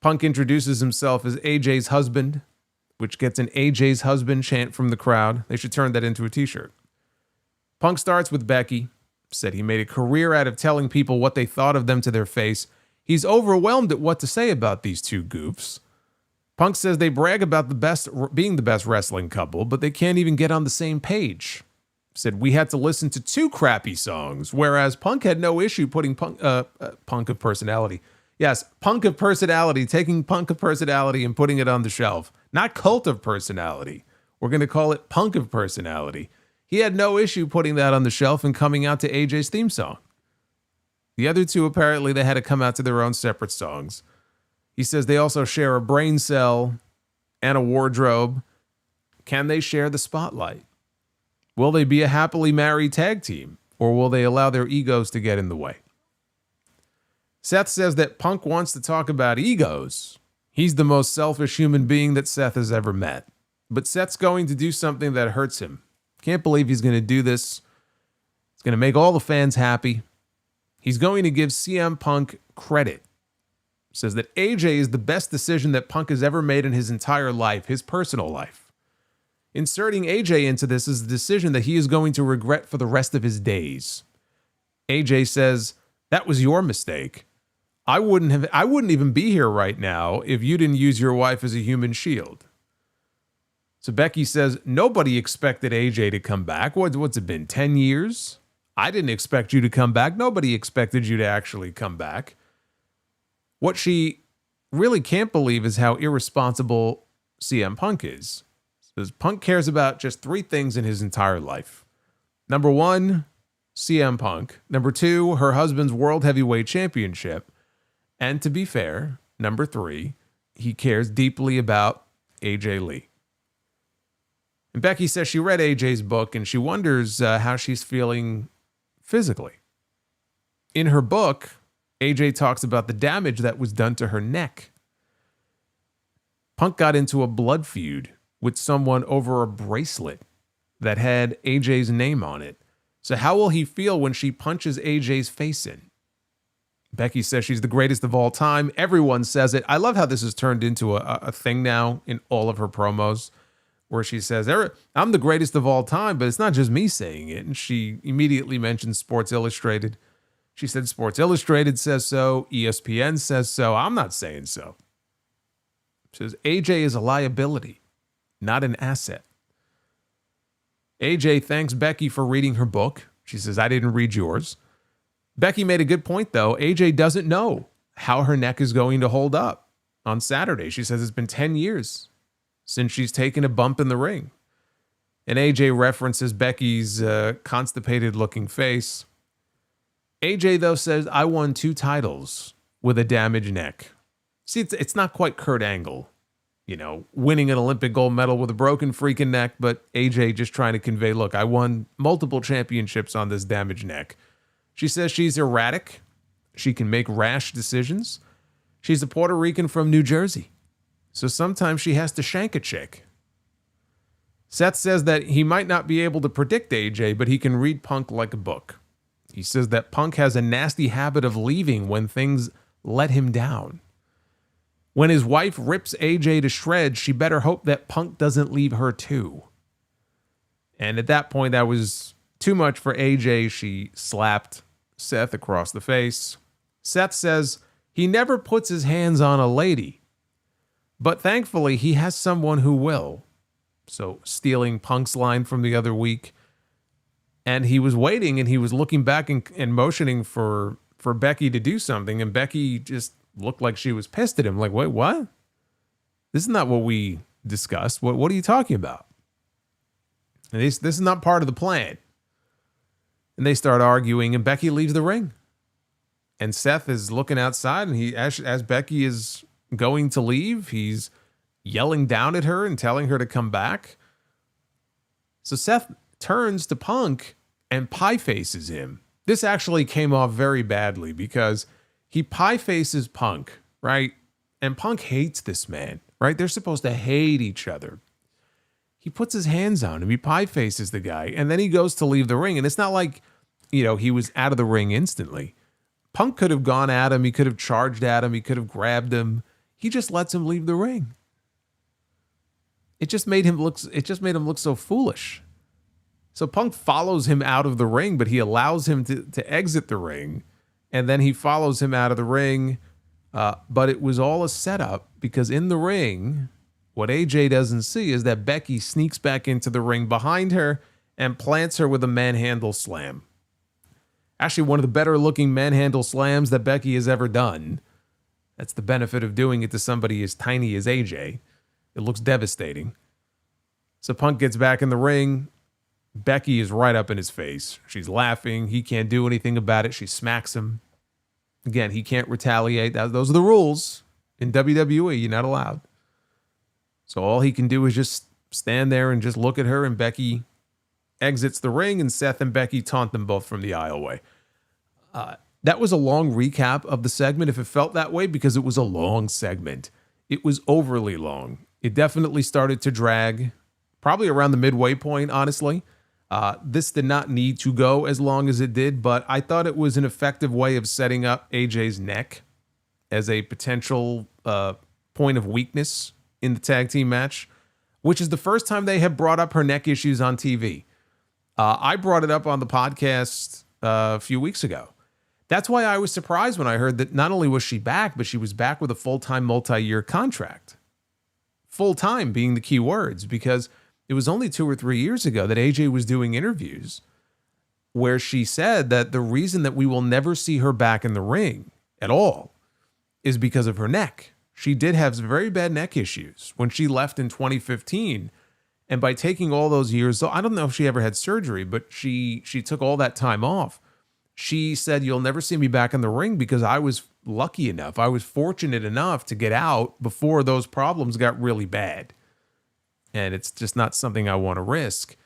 Punk introduces himself as AJ's husband, which gets an AJ's husband chant from the crowd. They should turn that into a t-shirt. Punk starts with Becky. Said he made a career out of telling people what they thought of them to their face. He's overwhelmed at what to say about these two goofs. Punk says they brag about being the best wrestling couple, but they can't even get on the same page. Said we had to listen to two crappy songs, whereas Punk had no issue putting Punk of Personality. Yes, Punk of Personality, taking Punk of Personality and putting it on the shelf. Not Cult of Personality. We're going to call it Punk of Personality. He had no issue putting that on the shelf and coming out to AJ's theme song. The other two, apparently, they had to come out to their own separate songs. He says they also share a brain cell and a wardrobe. Can they share the spotlight? Will they be a happily married tag team, or will they allow their egos to get in the way? Seth says that Punk wants to talk about egos. He's the most selfish human being that Seth has ever met. But Seth's going to do something that hurts him. Can't believe he's going to do this. It's going to make all the fans happy. He's going to give CM Punk credit. Says that AJ is the best decision that Punk has ever made in his entire life, his personal life. Inserting AJ into this is a decision that he is going to regret for the rest of his days. AJ says, that was your mistake. I wouldn't even be here right now if you didn't use your wife as a human shield. So Becky says, nobody expected AJ to come back. What's it been, 10 years? I didn't expect you to come back. Nobody expected you to actually come back. What she really can't believe is how irresponsible CM Punk is. Says Punk cares about just three things in his entire life. Number one, CM Punk. Number two, her husband's World Heavyweight Championship. And to be fair, number three, he cares deeply about AJ Lee. And Becky says she read AJ's book and she wonders how she's feeling physically. In her book, AJ talks about the damage that was done to her neck. Punk got into a blood feud with someone over a bracelet that had AJ's name on it. So how will he feel when she punches AJ's face in? Becky says she's the greatest of all time. Everyone says it. I love how this has turned into a thing now in all of her promos, where she says, I'm the greatest of all time, but it's not just me saying it. And she immediately mentions Sports Illustrated. She said Sports Illustrated says so. ESPN says so. I'm not saying so. She says AJ is a liability, not an asset. AJ thanks Becky for reading her book. She says, I didn't read yours. Becky made a good point, though. AJ doesn't know how her neck is going to hold up on Saturday. She says it's been 10 years since she's taken a bump in the ring. And AJ references Becky's constipated-looking face. AJ, though, says, I won 2 titles with a damaged neck. See, it's not quite Kurt Angle, winning an Olympic gold medal with a broken freaking neck, but AJ just trying to convey, look, I won multiple championships on this damaged neck. She says she's erratic. She can make rash decisions. She's a Puerto Rican from New Jersey, so sometimes she has to shank a chick. Seth says that he might not be able to predict AJ, but he can read Punk like a book. He says that Punk has a nasty habit of leaving when things let him down. When his wife rips AJ to shreds, she better hope that Punk doesn't leave her too. And at that point, that was too much for AJ. She slapped Seth across the face. Seth says he never puts his hands on a lady, but thankfully he has someone who will. So stealing Punk's line from the other week. And he was waiting and he was looking back and motioning for Becky to do something. And Becky just looked like she was pissed at him. Like, wait, what? This is not what we discussed. What are you talking about? And this is not part of the plan. And they start arguing and Becky leaves the ring. And Seth is looking outside and as Becky is going to leave, he's yelling down at her and telling her to come back. So Seth turns to Punk and pie faces him. This actually came off very badly because he pie faces Punk, right? And Punk hates this man, right? They're supposed to hate each other. He puts his hands on him. He pie faces the guy. And then he goes to leave the ring. And it's not like, he was out of the ring instantly. Punk could have gone at him. He could have charged at him. He could have grabbed him. He just lets him leave the ring. It just made him look so foolish. So Punk follows him out of the ring, but he allows him to exit the ring. And then he follows him out of the ring. But it was all a setup because in the ring, what AJ doesn't see is that Becky sneaks back into the ring behind her and plants her with a manhandle slam. Actually, one of the better looking manhandle slams that Becky has ever done. That's the benefit of doing it to somebody as tiny as AJ. It looks devastating. So Punk gets back in the ring. Becky is right up in his face. She's laughing. He can't do anything about it. She smacks him. Again, he can't retaliate. Those are the rules in WWE. You're not allowed. So all he can do is just stand there and just look at her, and Becky exits the ring, and Seth and Becky taunt them both from the aisleway. That was a long recap of the segment, if it felt that way, because it was a long segment. It was overly long. It definitely started to drag, probably around the midway point, honestly. This did not need to go as long as it did, but I thought it was an effective way of setting up AJ's neck as a potential point of weakness in the tag team match, which is the first time they have brought up her neck issues on TV. I brought it up on the podcast a few weeks ago. That's why I was surprised when I heard that not only was she back, but she was back with a full-time multi-year contract. Full-time being the key words, because it was only 2 or 3 years ago that AJ was doing interviews where she said that the reason that we will never see her back in the ring at all is because of her neck. She did have some very bad neck issues when she left in 2015. And by taking all those years, I don't know if she ever had surgery, but she took all that time off. She said, you'll never see me back in the ring because I was lucky enough. I was fortunate enough to get out before those problems got really bad. And it's just not something I want to risk.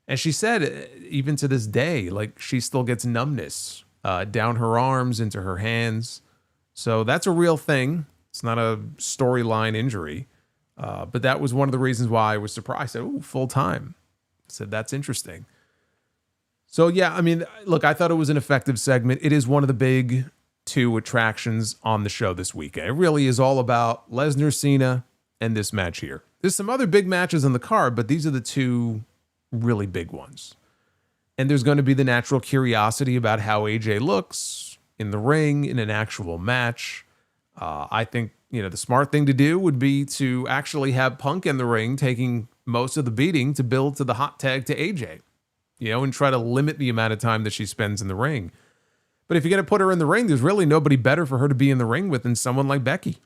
And she said, even to this day, like she still gets numbness down her arms, into her hands. So that's a real thing. It's not a storyline injury. But that was one of the reasons why I was surprised. I said, ooh, full time. I said, that's interesting. So, yeah, I mean, look, I thought it was an effective segment. It is one of the big 2 attractions on the show this weekend. It really is all about Lesnar, Cena, and this match here. There's some other big matches on the card, but these are the 2 really big ones. And there's going to be the natural curiosity about how AJ looks in the ring in an actual match. I think, the smart thing to do would be to actually have Punk in the ring taking most of the beating to build to the hot tag to AJ. And try to limit the amount of time that she spends in the ring. But if you're going to put her in the ring, there's really nobody better for her to be in the ring with than someone like Becky.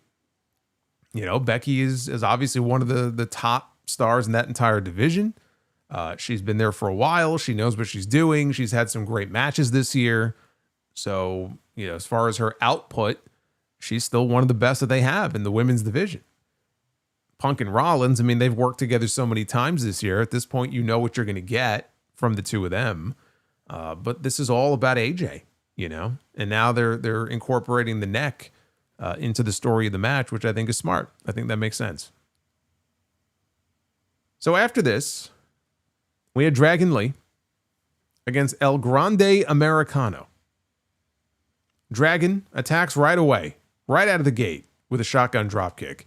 Becky is obviously one of the top stars in that entire division. She's been there for a while. She knows what she's doing. She's had some great matches this year. So, as far as her output, she's still one of the best that they have in the women's division. Punk and Rollins, I mean, they've worked together so many times this year. At this point, you know what you're going to get from the 2 of them. But this is all about AJ, and now they're incorporating the neck into the story of the match, which I think is smart. I think that makes sense. So after this, we had Dragon Lee against El Grande Americano. Dragon attacks right away, right out of the gate with a shotgun dropkick.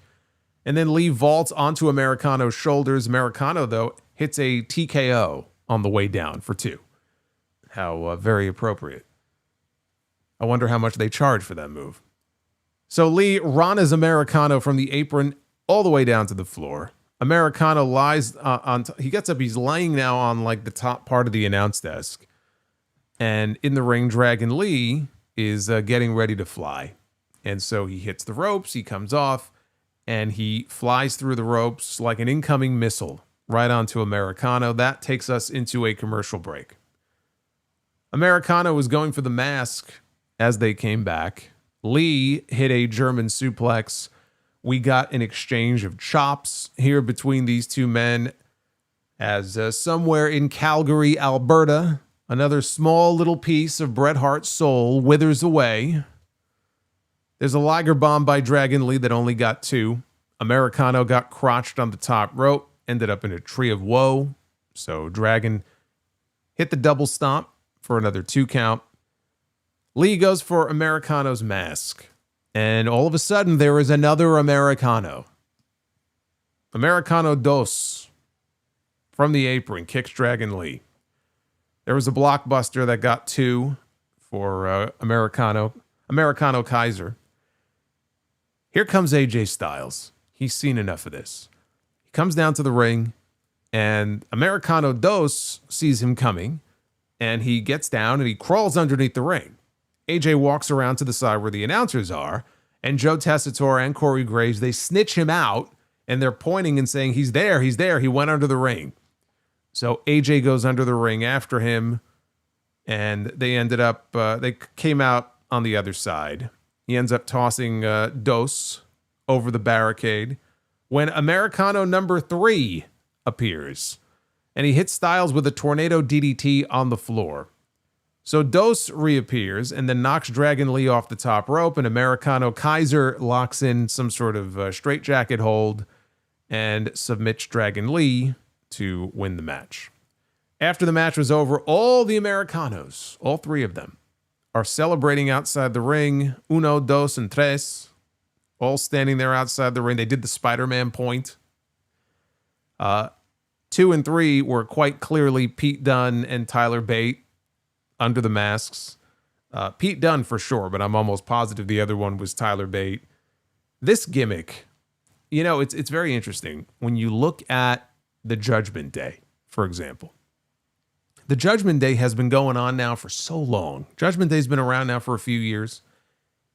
And then Lee vaults onto Americano's shoulders. Americano, though, hits a TKO on the way down for 2. How very appropriate. I wonder how much they charge for that move. So Lee Rana's Americano from the apron all the way down to the floor. Americano lies he gets up, he's laying now on like the top part of the announce desk. And in the ring, Dragon Lee is getting ready to fly. And so he hits the ropes, he comes off, and he flies through the ropes like an incoming missile right onto Americano. That takes us into a commercial break. Americano was going for the mask as they came back. Lee hit a German suplex. We got an exchange of chops here between these 2 men as somewhere in Calgary, Alberta, another small little piece of Bret Hart's soul withers away. There's a Liger bomb by Dragon Lee that only got 2. Americano got crotched on the top rope, ended up in a tree of woe. So Dragon hit the double stomp for another 2 count. Lee goes for Americano's mask. And all of a sudden, there is another Americano. Americano dos from the apron kicks Dragon Lee. There was a blockbuster that got 2 for Americano Kaiser. Here comes AJ Styles. He's seen enough of this. He comes down to the ring, and Americano dos sees him coming, and he gets down and he crawls underneath the ring. AJ walks around to the side where the announcers are, and Joe Tessitore and Corey Graves, they snitch him out, and they're pointing and saying, he's there, he went under the ring. So AJ goes under the ring after him, and they ended up, they came out on the other side. He ends up tossing Dos over the barricade when Americano number 3 appears. And he hits Styles with a tornado DDT on the floor. So Dos reappears and then knocks Dragon Lee off the top rope, and Americano Kaiser locks in some sort of straitjacket hold and submits Dragon Lee to win the match. After the match was over, all the Americanos, all 3 of them, are celebrating outside the ring. Uno, dos, and tres. All standing there outside the ring. They did the Spider-Man point. 2 and 3 were quite clearly Pete Dunne and Tyler Bate under the masks. Pete Dunne for sure, but I'm almost positive the other one was Tyler Bate. This gimmick, it's very interesting. When you look at the Judgment Day, for example. The Judgment Day has been going on now for so long. Judgment Day's been around now for a few years.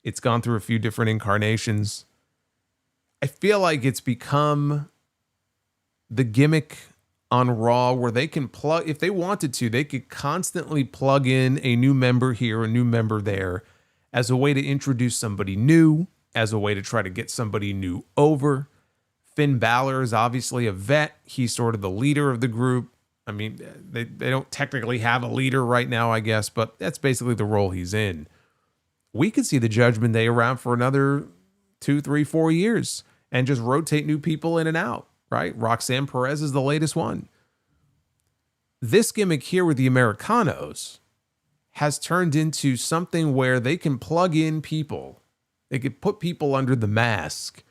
It's gone through a few different incarnations. I feel like it's become the gimmick on Raw where they can plug, if they wanted to, they could constantly plug in a new member here, a new member there, as a way to introduce somebody new, as a way to try to get somebody new over. Finn Balor is obviously a vet. He's sort of the leader of the group. I mean, they don't technically have a leader right now, I guess, but that's basically the role he's in. We could see the Judgment Day around for another 2, 3, 4 years and just rotate new people in and out, right? Roxanne Perez is the latest one. This gimmick here with the Americanos has turned into something where they can plug in people. They could put people under the mask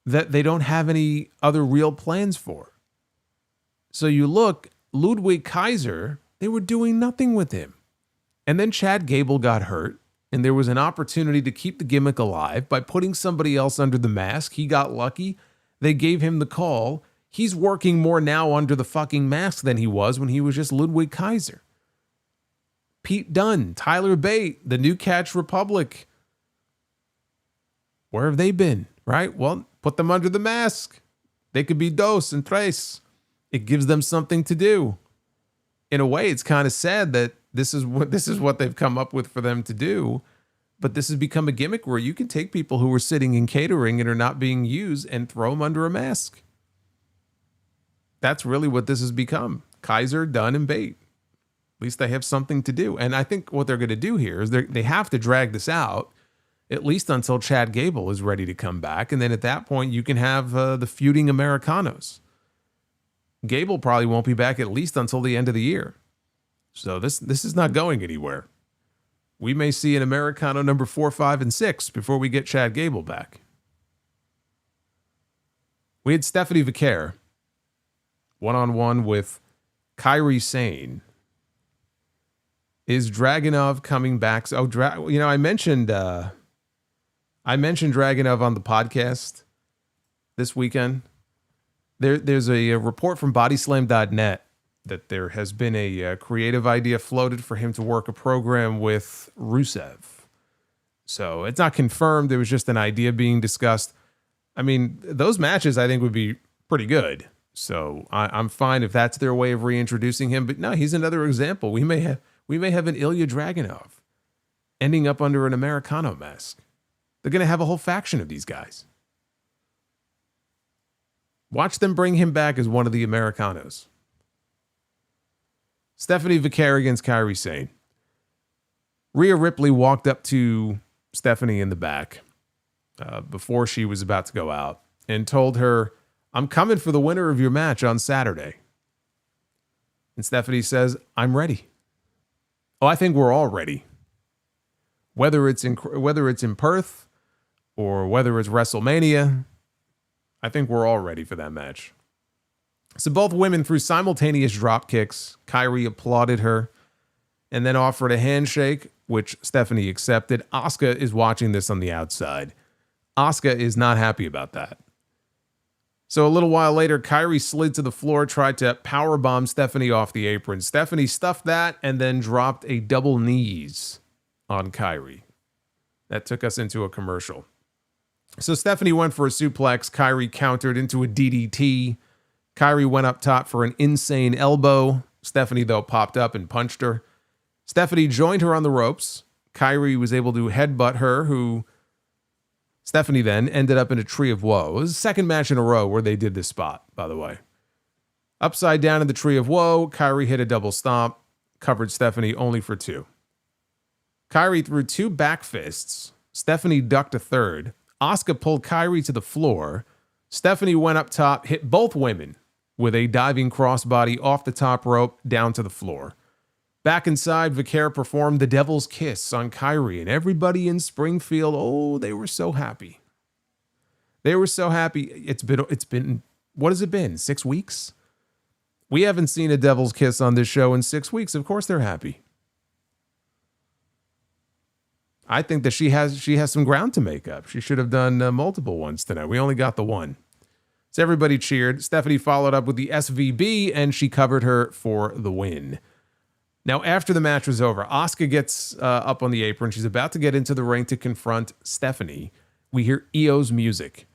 that they don't have any other real plans for. So you look, Ludwig Kaiser, they were doing nothing with him. And then Chad Gable got hurt, and there was an opportunity to keep the gimmick alive by putting somebody else under the mask. He got lucky. They gave him the call. He's working more now under the fucking mask than he was when he was just Ludwig Kaiser. Pete Dunne, Tyler Bate, the New Catch Republic. Where have they been, right? Well, put them under the mask. They could be Dos and Tres. It gives them something to do. In a way, it's kind of sad that this is what they've come up with for them to do. But this has become a gimmick where you can take people who are sitting in catering and are not being used and throw them under a mask. That's really what this has become. Kaiser, Dunne, and Bate. At least they have something to do. And I think what they're going to do here is they have to drag this out at least until Chad Gable is ready to come back. And then at that point, you can have the feuding Americanos. Gable probably won't be back at least until the end of the year. So this is not going anywhere. We may see an Americano number 4, 5, and 6 before we get Chad Gable back. We had Stephanie Vaquer one-on-one with Kyrie Sain. Is Dragunov coming back? I mentioned Dragunov on the podcast this weekend. There's a report from bodyslam.net that there has been a creative idea floated for him to work a program with Rusev. So it's not confirmed. There was just an idea being discussed. I mean, those matches I think would be pretty good. So I'm fine if that's their way of reintroducing him. But no, he's another example. We may have an Ilya Dragunov ending up under an Americano mask. They're going to have a whole faction of these guys. Watch them bring him back as one of the Americanos. Stephanie Vaquer against Kyrie Sain. Rhea Ripley walked up to Stephanie in the back before she was about to go out and told her, "I'm coming for the winner of your match on Saturday." And Stephanie says, "I'm ready." Oh, I think we're all ready. Whether it's in Perth or whether it's WrestleMania, I think we're all ready for that match. So both women threw simultaneous drop kicks. Kyrie applauded her and then offered a handshake, which Stephanie accepted. Asuka is watching this on the outside. Asuka is not happy about that. So a little while later, Kyrie slid to the floor, tried to powerbomb Stephanie off the apron. Stephanie stuffed that and then dropped a double knees on Kyrie. That took us into a commercial. So Stephanie went for a suplex. Kyrie countered into a DDT. Kyrie went up top for an insane elbow. Stephanie, though, popped up and punched her. Stephanie joined her on the ropes. Kyrie was able to headbutt her, who Stephanie then ended up in a Tree of Woe. It was the second match in a row where they did this spot, by the way. Upside down in the Tree of Woe, Kyrie hit a double stomp, covered Stephanie only for 2. Kyrie threw 2 back fists. Stephanie ducked a third. Asuka pulled Kyrie to the floor. Stephanie went up top, hit both women with a diving crossbody off the top rope down to the floor. Back inside, Valkyria performed the Devil's Kiss on Kyrie, and everybody in Springfield, oh, they were so happy. They were so happy. It's been, what has it been, 6 weeks? We haven't seen a Devil's Kiss on this show in 6 weeks. Of course they're happy. I think that she has some ground to make up. She should have done multiple ones tonight. We only got the one. So everybody cheered. Stephanie followed up with the SVB, and she covered her for the win. Now, after the match was over, Asuka gets up on the apron. She's about to get into the ring to confront Stephanie. We hear Io's music.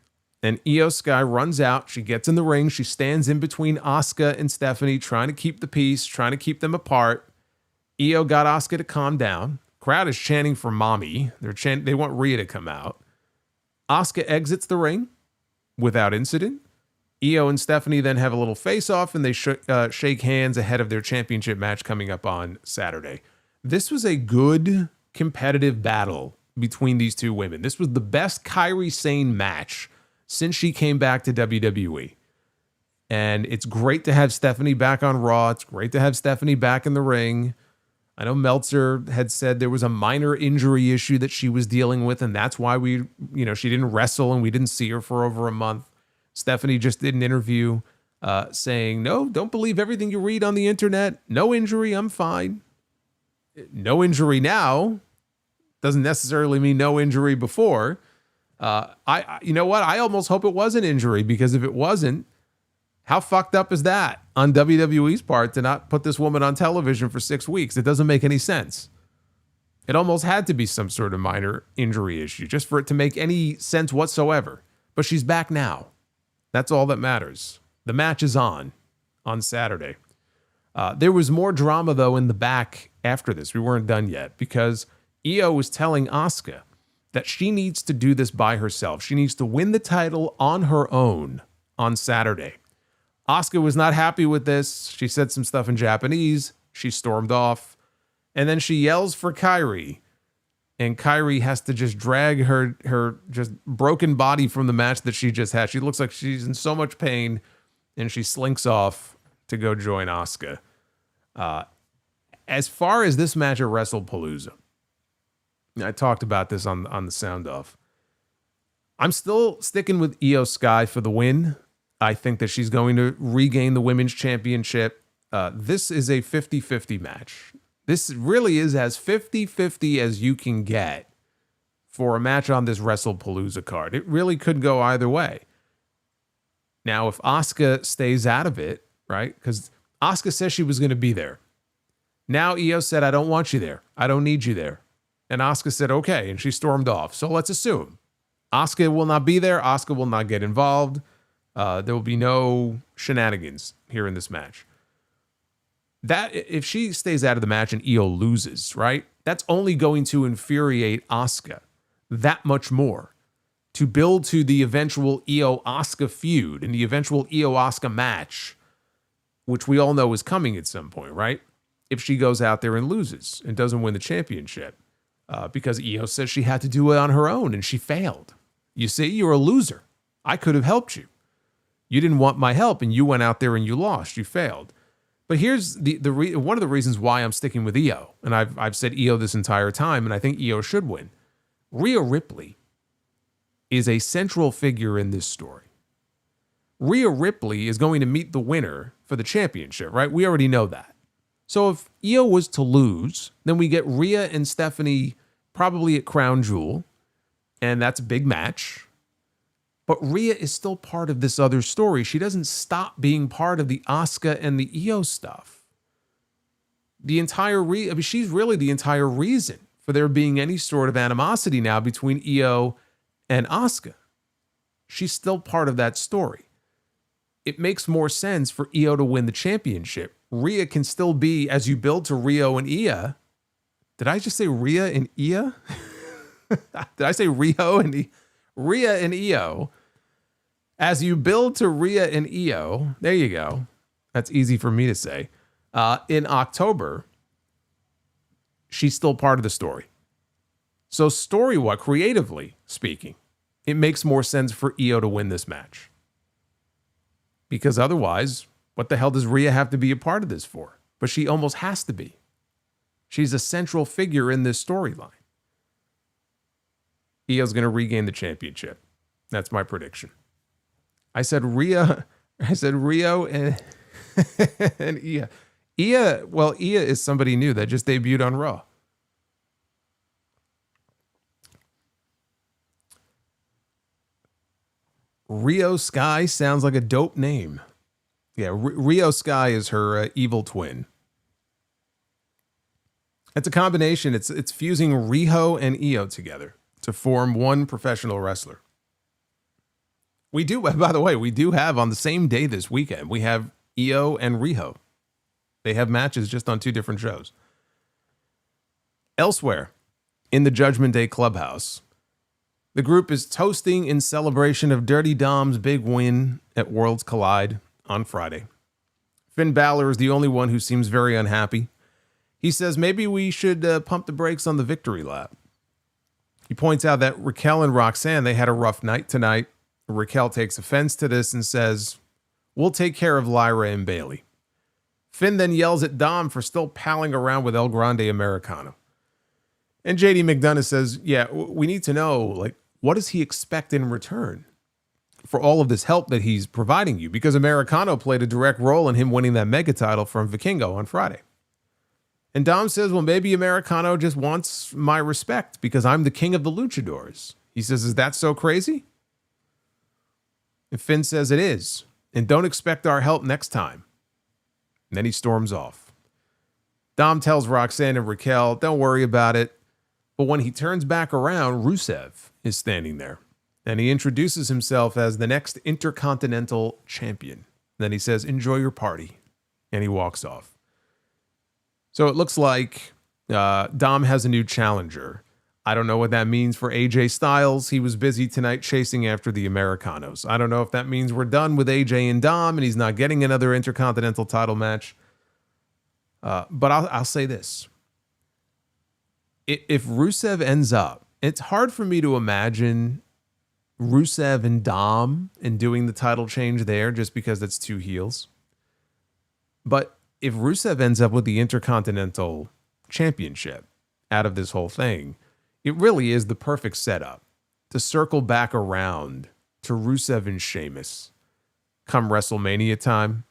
And Io Sky runs out. She gets in the ring. She stands in between Asuka and Stephanie, trying to keep the peace, trying to keep them apart. Io got Asuka to calm down. Crowd is chanting for mommy. They want Rhea to come out. Asuka exits the ring without incident. Io and Stephanie then have a little face-off, and they shake hands ahead of their championship match coming up on Saturday. This was a good competitive battle between these two women. This was the best Kyrie Sain match since she came back to WWE. And it's great to have Stephanie back on Raw. It's great to have Stephanie back in the ring. I know Meltzer had said there was a minor injury issue that she was dealing with, and that's why she didn't wrestle and we didn't see her for over a month. Stephanie just did an interview saying, no, don't believe everything you read on the internet. No injury, I'm fine. No injury now doesn't necessarily mean no injury before. You know what? I almost hope it was an injury, because if it wasn't, how fucked up is that on WWE's part to not put this woman on television for 6 weeks? It doesn't make any sense. It almost had to be some sort of minor injury issue just for it to make any sense whatsoever. But she's back now. That's all that matters. The match is on Saturday. There was more drama, though, in the back after this. We weren't done yet, because Io was telling Asuka that she needs to do this by herself. She needs to win the title on her own on Saturday. Asuka was not happy with this. She said some stuff in Japanese. She stormed off. And then she yells for Kyrie. And Kyrie has to just drag her just broken body from the match that she just had. She looks like she's in so much pain, and she slinks off to go join Asuka. As far as this match at Wrestlepalooza, I talked about this on the sound off. I'm still sticking with Io Sky for the win. I think that she's going to regain the women's championship. This is a 50-50 match. This really is as 50-50 as you can get for a match on this Wrestlepalooza card. It really could go either way. Now, if Asuka stays out of it, right? Because Asuka says she was going to be there. Now Io said, I don't want you there. I don't need you there. And Asuka said, okay, and she stormed off. So let's assume Asuka will not be there. Asuka will not get involved. There will be no shenanigans here in this match. That if she stays out of the match and Io loses, right? That's only going to infuriate Asuka that much more. To build to the eventual Io-Asuka feud and the eventual Io-Asuka match, which we all know is coming at some point, right? If she goes out there and loses and doesn't win the championship, because Io says she had to do it on her own and she failed. You see, you're a loser. I could have helped you. You didn't want my help and you went out there and you lost. You failed. But here's one of the reasons why I'm sticking with Io, and I've said Io this entire time, and I think Io should win. Rhea Ripley is a central figure in this story. Rhea Ripley is going to meet the winner for the championship, right? We already know that. So if Io was to lose, then we get Rhea and Stephanie probably at Crown Jewel, and that's a big match. But Rhea is still part of this other story. She doesn't stop being part of the Asuka and the Io stuff. She's really the entire reason for there being any sort of animosity now between Io and Asuka. She's still part of that story. It makes more sense for Io to win the championship. Rhea can still be, as you build to Rio and Ia. Did I just say Rhea and Ia? Did I say Rio and Ia? Rhea and Io, as you build to Rhea and Io, there you go. That's easy for me to say. In October, she's still part of the story. So story-wise, creatively speaking, it makes more sense for Io to win this match. Because otherwise, what the hell does Rhea have to be a part of this for? But she almost has to be. She's a central figure in this storyline. Io's going to regain the championship. That's my prediction. I said Rio and and Io. Io is somebody new that just debuted on Raw. Rio Sky sounds like a dope name. Yeah, Rio Sky is her evil twin. It's a combination. It's fusing Riho and Io together to form one professional wrestler. We do, by the way, we do have on the same day this weekend, we have Io and Riho. They have matches just on two different shows. Elsewhere, in the Judgment Day Clubhouse, the group is toasting in celebration of Dirty Dom's big win at Worlds Collide on Friday. Finn Balor is the only one who seems very unhappy. He says maybe we should pump the brakes on the victory lap. He points out that Raquel and Roxanne, they had a rough night tonight. Raquel takes offense to this and says, we'll take care of Lyra and Bailey. Finn then yells at Dom for still palling around with El Grande Americano. And JD McDonough says, yeah, we need to know, like, what does he expect in return for all of this help that he's providing you? Because Americano played a direct role in him winning that mega title from Vikingo on Friday. And Dom says, well, maybe Americano just wants my respect because I'm the king of the luchadors. He says, is that so crazy? And Finn says it is. And don't expect our help next time. And then he storms off. Dom tells Roxanne and Raquel, don't worry about it. But when he turns back around, Rusev is standing there. And he introduces himself as the next Intercontinental Champion. Then he says, enjoy your party. And he walks off. So it looks like Dom has a new challenger. I don't know what that means for AJ Styles. He was busy tonight chasing after the Americanos. I don't know if that means we're done with AJ and Dom and he's not getting another Intercontinental title match. But I'll say this. If Rusev ends up, it's hard for me to imagine Rusev and Dom and doing the title change there just because it's two heels. But if Rusev ends up with the Intercontinental Championship out of this whole thing, it really is the perfect setup to circle back around to Rusev and Sheamus come WrestleMania time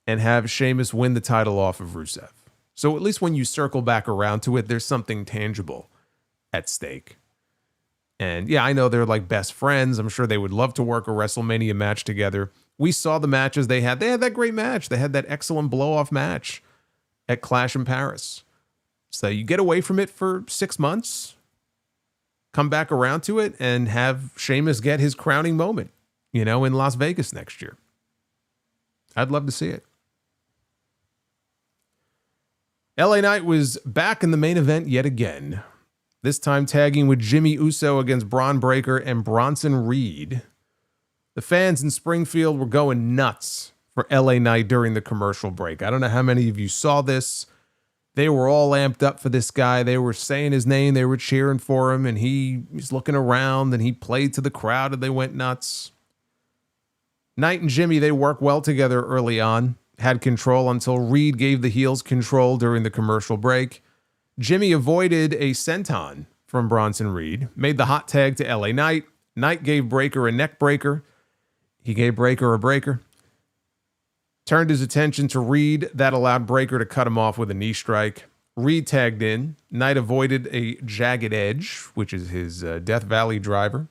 and have Sheamus win the title off of Rusev. So at least when you circle back around to it, there's something tangible at stake. And yeah, I know they're like best friends. I'm sure they would love to work a WrestleMania match together. We saw the matches they had. They had that great match. They had that excellent blow-off match at Clash in Paris. So you get away from it for 6 months, come back around to it, and have Sheamus get his crowning moment, in Las Vegas next year. I'd love to see it. LA Knight was back in the main event yet again. This time tagging with Jimmy Uso against Braun Breaker and Bronson Reed. The fans in Springfield were going nuts for LA Knight during the commercial break. I don't know how many of you saw this. They were all amped up for this guy. They were saying his name. They were cheering for him. And he was looking around and he played to the crowd and they went nuts. Knight and Jimmy, they worked well together early on. Had control until Reed gave the heels control during the commercial break. Jimmy avoided a senton from Bronson Reed. Made the hot tag to LA Knight. Knight gave Breaker a neck breaker. He gave Breaker a breaker. Turned his attention to Reed. That allowed Breaker to cut him off with a knee strike. Reed tagged in. Knight avoided a jagged edge, which is his Death Valley driver.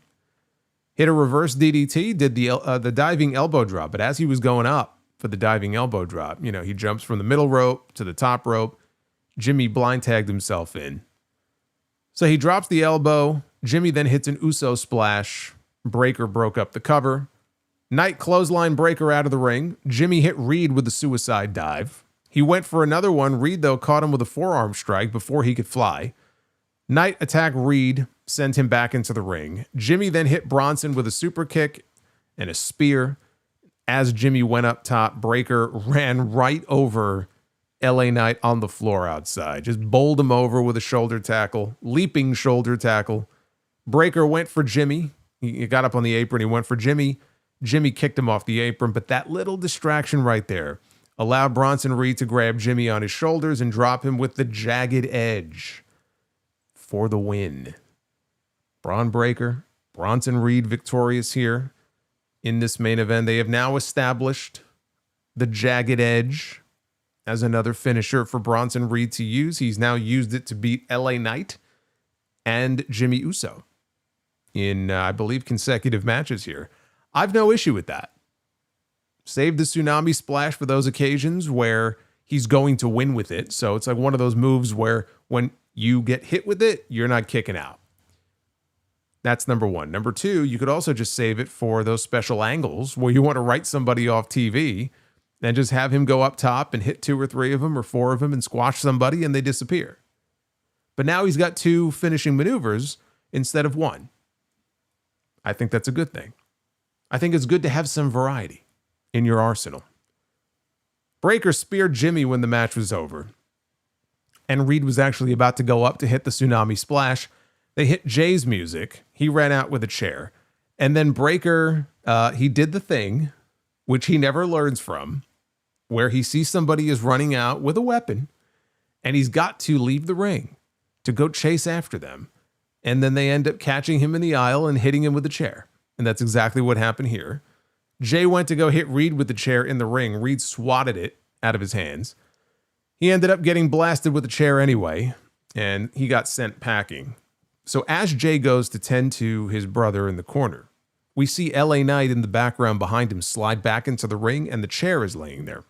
Hit a reverse DDT, did the diving elbow drop. But as he was going up for the diving elbow drop, he jumps from the middle rope to the top rope. Jimmy blind tagged himself in. So he drops the elbow. Jimmy then hits an Uso splash. Breaker broke up the cover. Knight clothesline Breaker out of the ring. Jimmy hit Reed with the suicide dive. He went for another one. Reed, though, caught him with a forearm strike before he could fly. Knight attacked Reed, sent him back into the ring. Jimmy then hit Bronson with a super kick and a spear. As Jimmy went up top, Breaker ran right over LA Knight on the floor outside. Just bowled him over with a shoulder tackle, leaping shoulder tackle. Breaker went for Jimmy. He got up on the apron. He went for Jimmy. Jimmy kicked him off the apron, but that little distraction right there allowed Bronson Reed to grab Jimmy on his shoulders and drop him with the jagged edge for the win. Braun Breaker, Bronson Reed victorious here in this main event. They have now established the jagged edge as another finisher for Bronson Reed to use. He's now used it to beat LA Knight and Jimmy Uso in, I believe, consecutive matches here. I've no issue with that. Save the tsunami splash for those occasions where he's going to win with it. So it's like one of those moves where when you get hit with it, you're not kicking out. That's number one. Number two, you could also just save it for those special angles where you want to write somebody off TV and just have him go up top and hit 2 or 3 of them or 4 of them and squash somebody and they disappear. But now he's got 2 finishing maneuvers instead of 1. I think that's a good thing. I think it's good to have some variety in your arsenal. Breaker speared Jimmy when the match was over, and Reed was actually about to go up to hit the tsunami splash. They hit Jay's music. He ran out with a chair. And then Breaker, he did the thing, which he never learns from, where he sees somebody is running out with a weapon, and he's got to leave the ring to go chase after them. And then they end up catching him in the aisle and hitting him with a chair. And that's exactly what happened here. Jay went to go hit Reed with the chair in the ring. Reed swatted it out of his hands. He ended up getting blasted with the chair anyway, and he got sent packing. So as Jay goes to tend to his brother in the corner, we see LA Knight in the background behind him slide back into the ring, and the chair is laying there.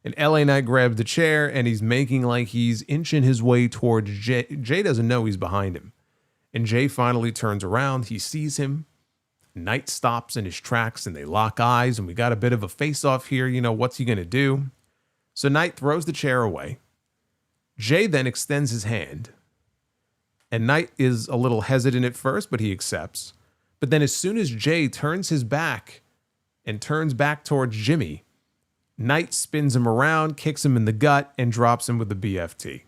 And LA Knight grabs the chair, and he's making like he's inching his way towards Jay. Jay doesn't know he's behind him. And Jay finally turns around. He sees him. Knight stops in his tracks, and they lock eyes, and we got a bit of a face-off here. You know, what's he going to do? So Knight throws the chair away. Jay then extends his hand. And Knight is a little hesitant at first, but he accepts. But then as soon as Jay turns his back and turns back towards Jimmy, Knight spins him around, kicks him in the gut, and drops him with the BFT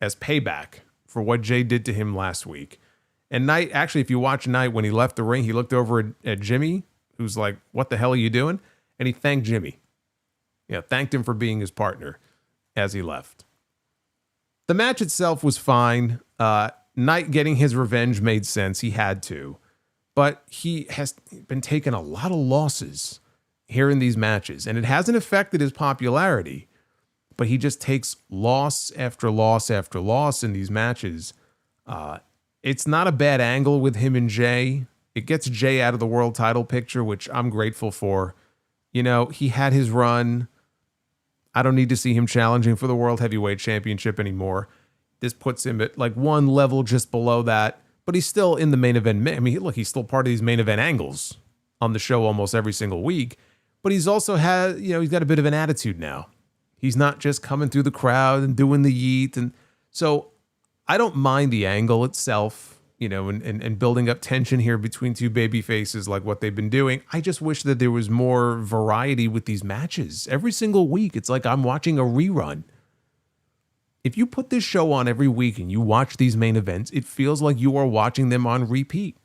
as payback for what Jay did to him last week. And Knight, actually, if you watch Knight, when he left the ring, he looked over at Jimmy, who's like, what the hell are you doing? And he thanked Jimmy. Yeah, thanked him for being his partner as he left. The match itself was fine. Knight getting his revenge made sense. He had to. But he has been taking a lot of losses here in these matches, and it hasn't affected his popularity. But he just takes loss after loss after loss in these matches. It's not a bad angle with him and Jay. It gets Jay out of the world title picture, which I'm grateful for. You know, he had his run. I don't need to see him challenging for the World Heavyweight Championship anymore. This puts him at like one level just below that, but he's still in the main event. I mean, look, he's still part of these main event angles on the show almost every single week, but he's also had, you know, he's got a bit of an attitude now. He's not just coming through the crowd and doing the yeet. And so I don't mind the angle itself, you know, and building up tension here between two baby faces like what they've been doing. I just wish that there was more variety with these matches. Every single week, it's like I'm watching a rerun. If you put this show on every week and you watch these main events, it feels like you are watching them on repeat.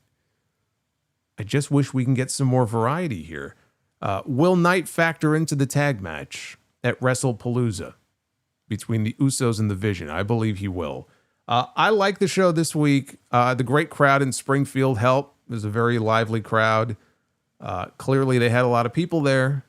I just wish we can get some more variety here. Will Knight factor into the tag match at Wrestlepalooza between the Usos and the Vision? I believe he will. I like the show this week. The great crowd in Springfield helped. It was a very lively crowd. Clearly, they had a lot of people there.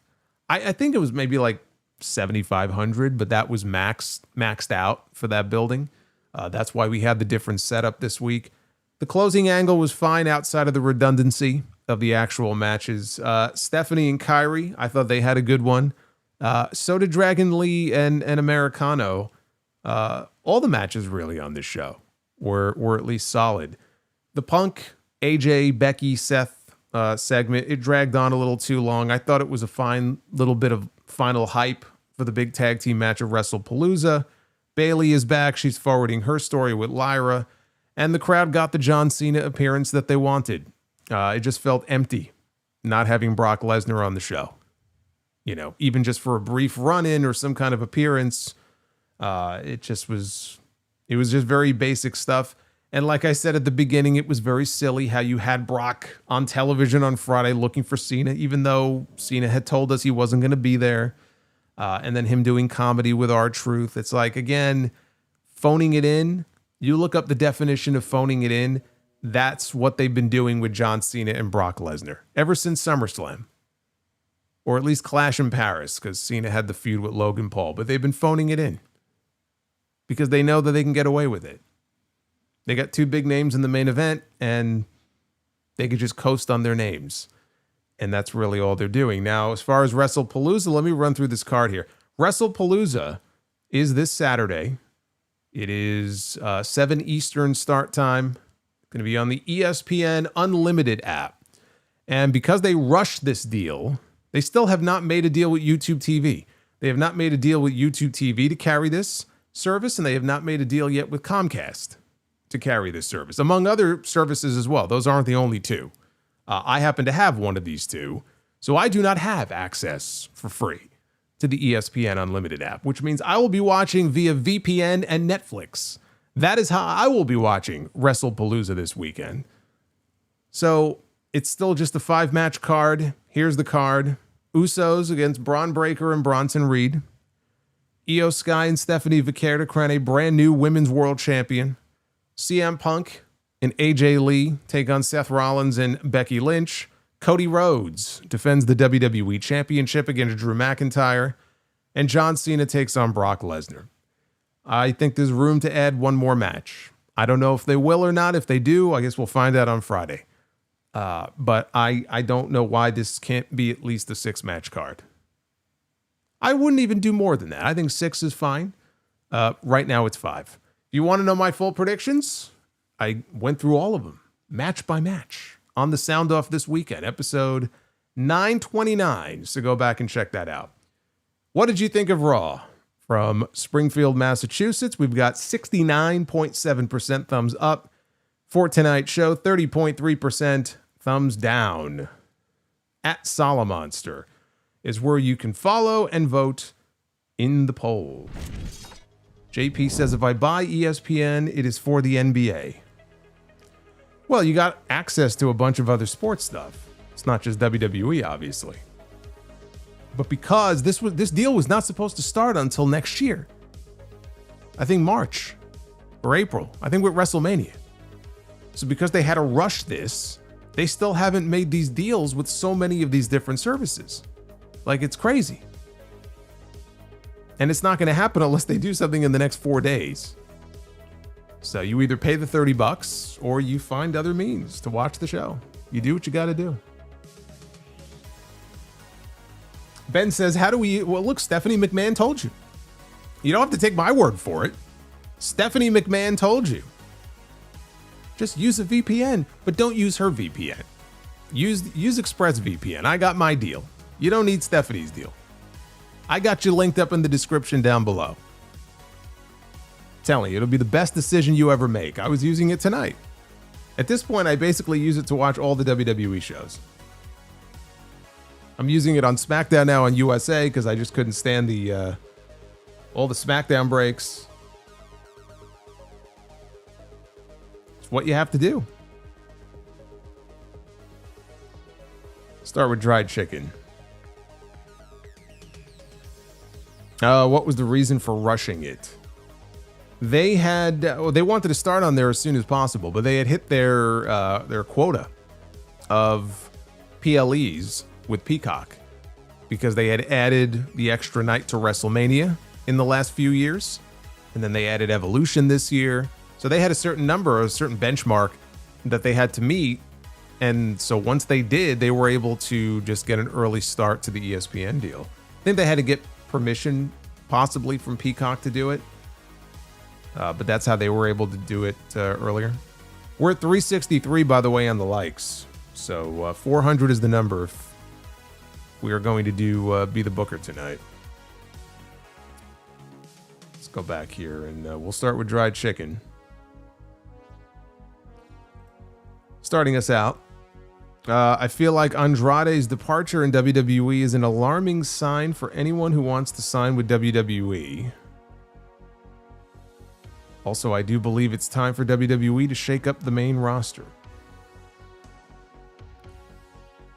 I think it was maybe like 7,500, but that was maxed out for that building. That's why we had the different setup this week. The closing angle was fine outside of the redundancy of the actual matches. Stephanie and Kyrie, I thought they had a good one. So did Dragon Lee and Americano. All the matches really on this show were at least solid. The Punk, AJ, Becky, Seth segment, it dragged on a little too long. I thought it was a fine little bit of final hype for the big tag team match of Wrestlepalooza. Bayley is back. She's forwarding her story with Lyra. And the crowd got the John Cena appearance that they wanted. It just felt empty not having Brock Lesnar on the show. You know, even just for a brief run-in or some kind of appearance, it was just very basic stuff. And like I said at the beginning, it was very silly how you had Brock on television on Friday looking for Cena, even though Cena had told us he wasn't going to be there. And then him doing comedy with R-Truth. It's like, again, phoning it in. You look up the definition of phoning it in. That's what they've been doing with John Cena and Brock Lesnar ever since SummerSlam. Or at least Clash in Paris, because Cena had the feud with Logan Paul. But they've been phoning it in because they know that they can get away with it. They got two big names in the main event, and they could just coast on their names. And that's really all they're doing. Now, as far as Wrestlepalooza, let me run through this card here. Wrestlepalooza is this Saturday. It is 7 Eastern start time. Going to be on the ESPN Unlimited app. And because they rushed this deal, they still have not made a deal with YouTube TV. They have not made a deal with YouTube TV to carry this service, and they have not made a deal yet with Comcast to carry this service, among other services as well. Those aren't the only two. I happen to have one of these two, so I do not have access for free to the ESPN Unlimited app, which means I will be watching via VPN and Netflix. That is how I will be watching Wrestlepalooza this weekend. So it's still just a 5-match card. Here's the card. Usos against Braun Breaker and Bronson Reed. Io Sky and Stephanie Vaquer to crown a brand new women's world champion. CM Punk and AJ Lee take on Seth Rollins and Becky Lynch. Cody Rhodes defends the WWE Championship against Drew McIntyre. And John Cena takes on Brock Lesnar. I think there's room to add one more match. I don't know if they will or not. If they do, I guess we'll find out on Friday. But I don't know why this can't be at least a 6-match card. I wouldn't even do more than that. I think 6 is fine. Right now it's 5. If you want to know my full predictions, I went through all of them, match by match, on the Sound Off this weekend, episode 929. So go back and check that out. What did you think of Raw? From Springfield, Massachusetts, we've got 69.7% thumbs up. For tonight's show, 30.3% thumbs down. At Solomonster is where you can follow and vote in the poll. JP says, if I buy ESPN, it is for the NBA. Well, you got access to a bunch of other sports stuff. It's not just WWE, obviously. But because this deal was not supposed to start until next year. I think March or April. I think with WrestleMania. So because they had to rush this, they still haven't made these deals with so many of these different services. Like, it's crazy. And it's not going to happen unless they do something in the next 4 days. So you either pay the $30 or you find other means to watch the show. You do what you got to do. Ben says, how do we... Well, look, Stephanie McMahon told you. You don't have to take my word for it. Stephanie McMahon told you. Just use a VPN, but don't use her VPN. Use ExpressVPN. I got my deal. You don't need Stephanie's deal. I got you linked up in the description down below. Telling you, it'll be the best decision you ever make. I was using it tonight. At this point, I basically use it to watch all the WWE shows. I'm using it on SmackDown now on USA because I just couldn't stand all the SmackDown breaks. It's what you have to do. Start with dried chicken. What was the reason for rushing it? They wanted to start on there as soon as possible, but they had hit their quota of PLEs with Peacock because they had added the extra night to WrestleMania in the last few years, and then they added Evolution this year. So they had a certain number, a certain benchmark that they had to meet, and so once they did, they were able to just get an early start to the ESPN deal. I think they had to get permission possibly from Peacock to do it, but that's how they were able to do it earlier. We're at 363, by the way, on the likes, so 400 is the number if we are going to do Be the Booker tonight. Let's go back here and we'll start with dried chicken. starting us out. I feel like Andrade's departure in WWE is an alarming sign for anyone who wants to sign with WWE. Also, I do believe it's time for WWE to shake up the main roster.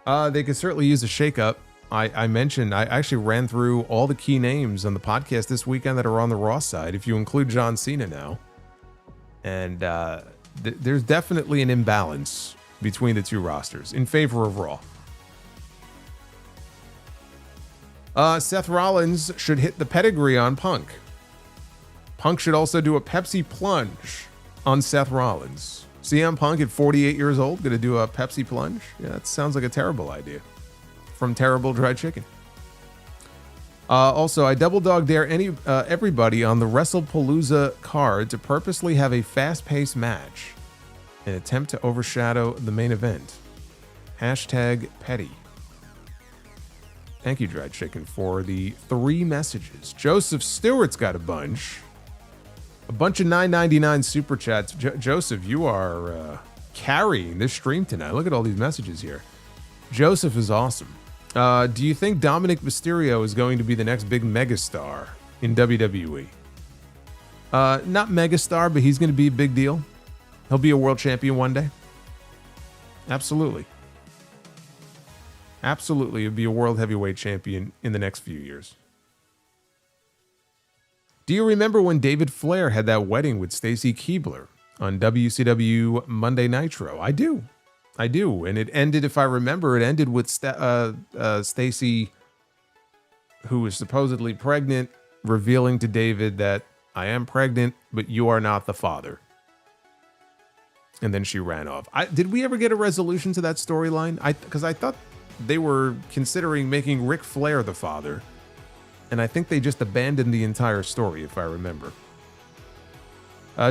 They could certainly use a shakeup. I actually ran through all the key names on the podcast this weekend that are on the Raw side, if you include John Cena now. And there's definitely an imbalance between the two rosters in favor of Raw. Seth Rollins should hit the pedigree on Punk. Punk should also do a Pepsi plunge on Seth Rollins. CM Punk at 48 years old going to do a Pepsi plunge? Yeah, that sounds like a terrible idea. From Terrible Dried Chicken. Also, I double dog dare everybody on the Wrestlepalooza card to purposely have a fast-paced match in an attempt to overshadow the main event. Hashtag petty. Thank you, Dried Chicken, for the 3 messages. Joseph Stewart's got a bunch. A bunch of $9.99 super chats. Joseph, you are carrying this stream tonight. Look at all these messages here. Joseph is awesome. Do you think Dominic Mysterio is going to be the next big megastar in WWE? Not megastar, but he's going to be a big deal. He'll be a world champion one day. Absolutely. Absolutely, he'll be a world heavyweight champion in the next few years. Do you remember when David Flair had that wedding with Stacy Keibler on WCW Monday Night Raw? I do. And it ended, if I remember, it ended with Stacy, who was supposedly pregnant, revealing to David that I am pregnant, but you are not the father. And then she ran off. Did we ever get a resolution to that storyline? Because I thought they were considering making Ric Flair the father. And I think they just abandoned the entire story, if I remember.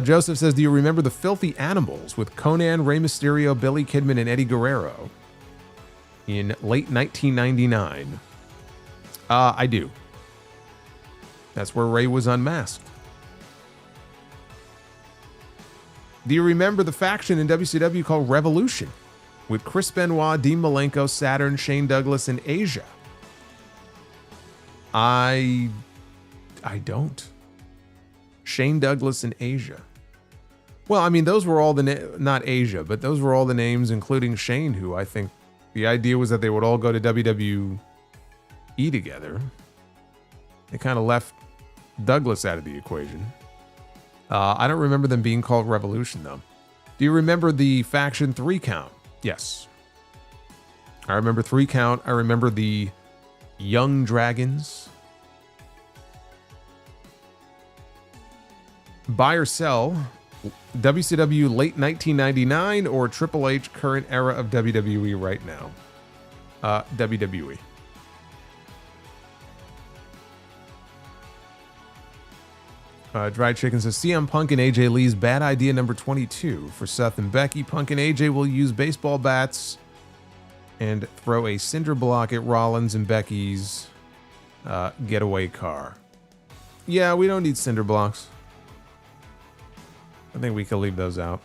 Joseph says, do you remember the Filthy Animals with Conan, Rey Mysterio, Billy Kidman, and Eddie Guerrero in late 1999? I do. That's where Rey was unmasked. Do you remember the faction in WCW called Revolution with Chris Benoit, Dean Malenko, Saturn, Shane Douglas, and Asia? I don't. Shane Douglas and Asia. Well, I mean, those were all not Asia, but those were all the names, including Shane, who I think the idea was that they would all go to WWE together. They kind of left Douglas out of the equation. I don't remember them being called Revolution, though. Do you remember the faction 3 Count? Yes. I remember 3 Count. I remember the Young Dragons. Buy or sell, WCW late 1999 or Triple H current era of WWE right now? WWE. Dried Chicken says, CM Punk and AJ Lee's bad idea number 22 for Seth and Becky. Punk and AJ will use baseball bats and throw a cinder block at Rollins and Becky's getaway car. Yeah, we don't need cinder blocks. I think we can leave those out.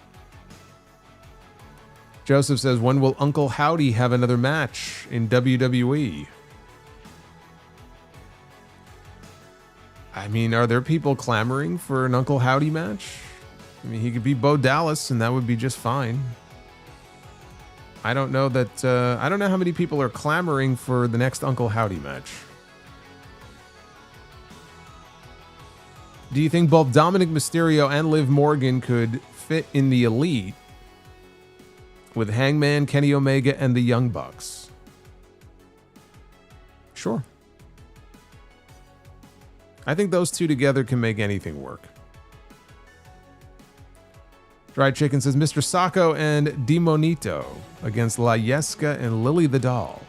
Joseph says, when will Uncle Howdy have another match in WWE? I mean, are there people clamoring for an Uncle Howdy match? I mean, he could be Bo Dallas, and that would be just fine. I don't know how many people are clamoring for the next Uncle Howdy match. Do you think both Dominic Mysterio and Liv Morgan could fit in the Elite with Hangman, Kenny Omega, and the Young Bucks? Sure. I think those two together can make anything work. Dried Chicken says, Mr. Sacco and Demonito against La Yesca and Lily the Doll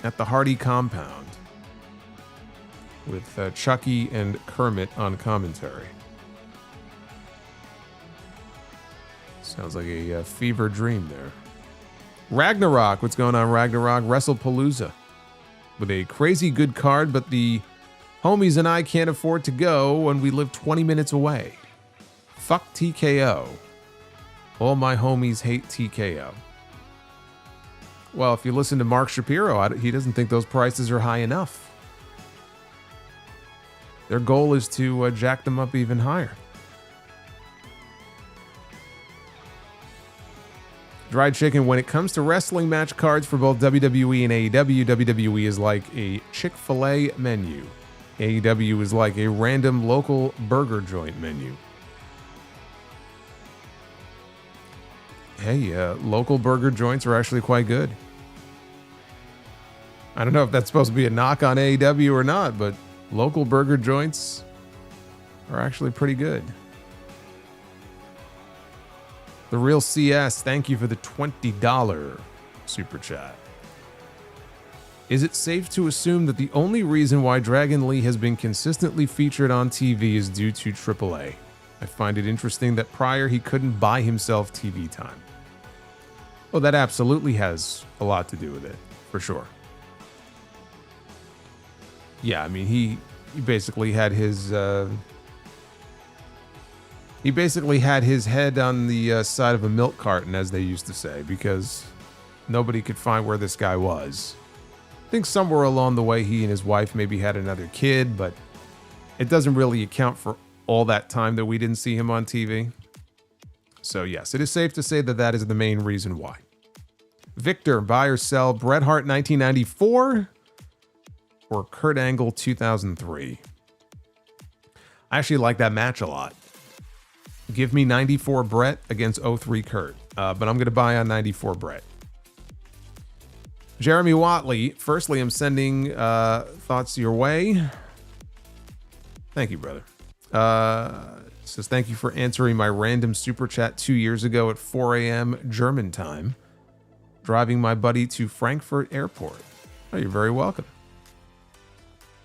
at the Hardy compound with Chucky and Kermit on commentary. Sounds like a fever dream there. Ragnarok, what's going on, Ragnarok? Wrestlepalooza with a crazy good card, but the homies and I can't afford to go when we live 20 minutes away. Fuck TKO. All my homies hate TKO. Well, if you listen to Mark Shapiro, he doesn't think those prices are high enough. Their goal is to jack them up even higher. Dried Chicken, when it comes to wrestling match cards for both WWE and AEW, WWE is like a Chick-fil-A menu. AEW is like a random local burger joint menu. Hey, local burger joints are actually quite good. I don't know if that's supposed to be a knock on AEW or not, but local burger joints are actually pretty good. The Real CS, thank you for the $20 super chat. Is it safe to assume that the only reason why Dragon Lee has been consistently featured on TV is due to AAA? I find it interesting that prior he couldn't buy himself TV time. Well, that absolutely has a lot to do with it, for sure. Yeah, I mean, he basically had his head on the side of a milk carton, as they used to say, because nobody could find where this guy was. I think somewhere along the way, he and his wife maybe had another kid, but it doesn't really account for all that time that we didn't see him on TV. So yes, it is safe to say that that is the main reason why. Victor, buy or sell Bret Hart 1994 or Kurt Angle 2003? I actually like that match a lot. Give me 94 Bret against 03 Kurt, but I'm going to buy on 94 Bret. Jeremy Watley, firstly, I'm sending thoughts your way. Thank you, brother. Says, thank you for answering my random super chat 2 years ago at 4 a.m. German time, driving my buddy to Frankfurt Airport. Oh, you're very welcome.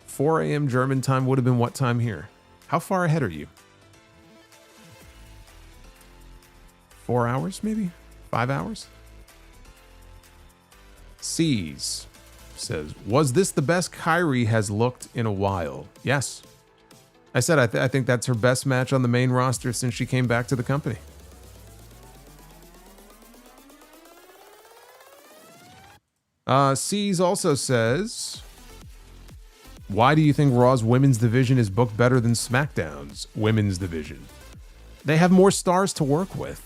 4 a.m. German time would have been what time here? How far ahead are you? 4 hours, maybe? 5 hours? C's says, was this the best Kyrie has looked in a while? Yes. I said I think that's her best match on the main roster since she came back to the company. C's also says, why do you think Raw's women's division is booked better than SmackDown's women's division? They have more stars to work with.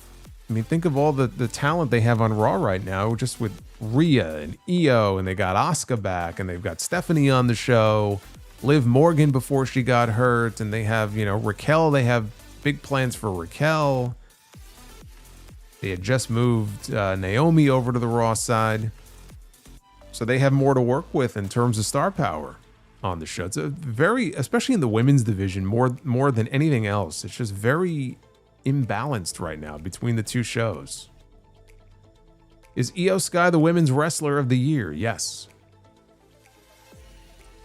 I mean, think of all the talent they have on Raw right now, just with Rhea and Io, and they got Asuka back, and they've got Stephanie on the show, Liv Morgan before she got hurt, and they have, Raquel. They have big plans for Raquel. They had just moved Naomi over to the Raw side. So they have more to work with in terms of star power on the show. It's a very, especially in the women's division, more than anything else, it's just very imbalanced right now between the two shows. Is Io Sky the women's wrestler of the year? Yes.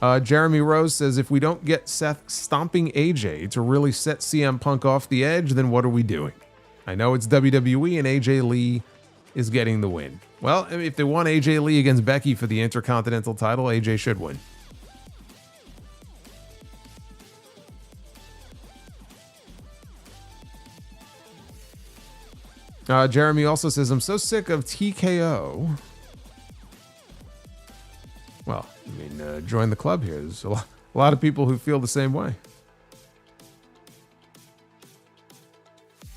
Jeremy Rose says, if we don't get Seth stomping AJ to really set CM Punk off the edge, then what are we doing? I know it's WWE and AJ Lee is getting the win. Well, if they want AJ Lee against Becky for the Intercontinental title, AJ should win. Jeremy also says, I'm so sick of TKO. Well, I mean, join the club here. There's a lot of people who feel the same way.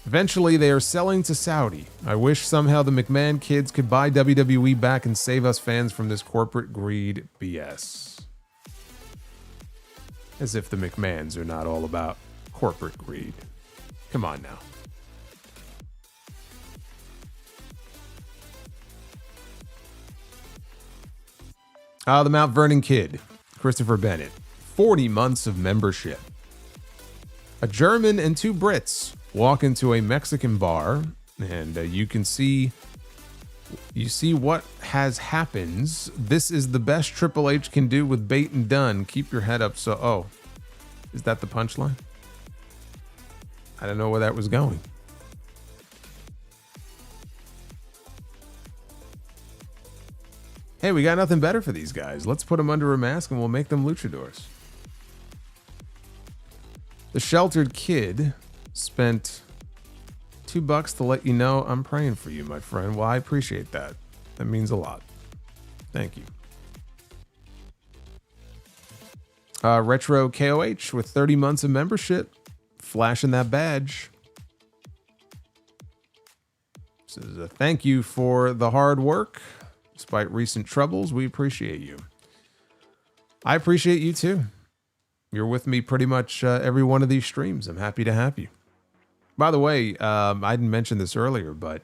Eventually, they are selling to Saudi. I wish somehow the McMahon kids could buy WWE back and save us fans from this corporate greed BS. As if the McMahons are not all about corporate greed. Come on now. The Mount Vernon Kid, Christopher Bennett, 40 months of membership. A German and two Brits walk into a Mexican bar, and you see what has happens. This is the best Triple H can do with bait and done. Keep your head up. So, is that the punchline? I don't know where that was going. Hey, we got nothing better for these guys. Let's put them under a mask and we'll make them luchadors. The Sheltered Kid spent $2 to let you know I'm praying for you, my friend. Well, I appreciate that. That means a lot. Thank you. Retro KOH with 30 months of membership. Flashing that badge. Says a thank you for the hard work. Despite recent troubles, we appreciate you. I appreciate you too. You're with me pretty much every one of these streams. I'm happy to have you. By the way, I didn't mention this earlier, but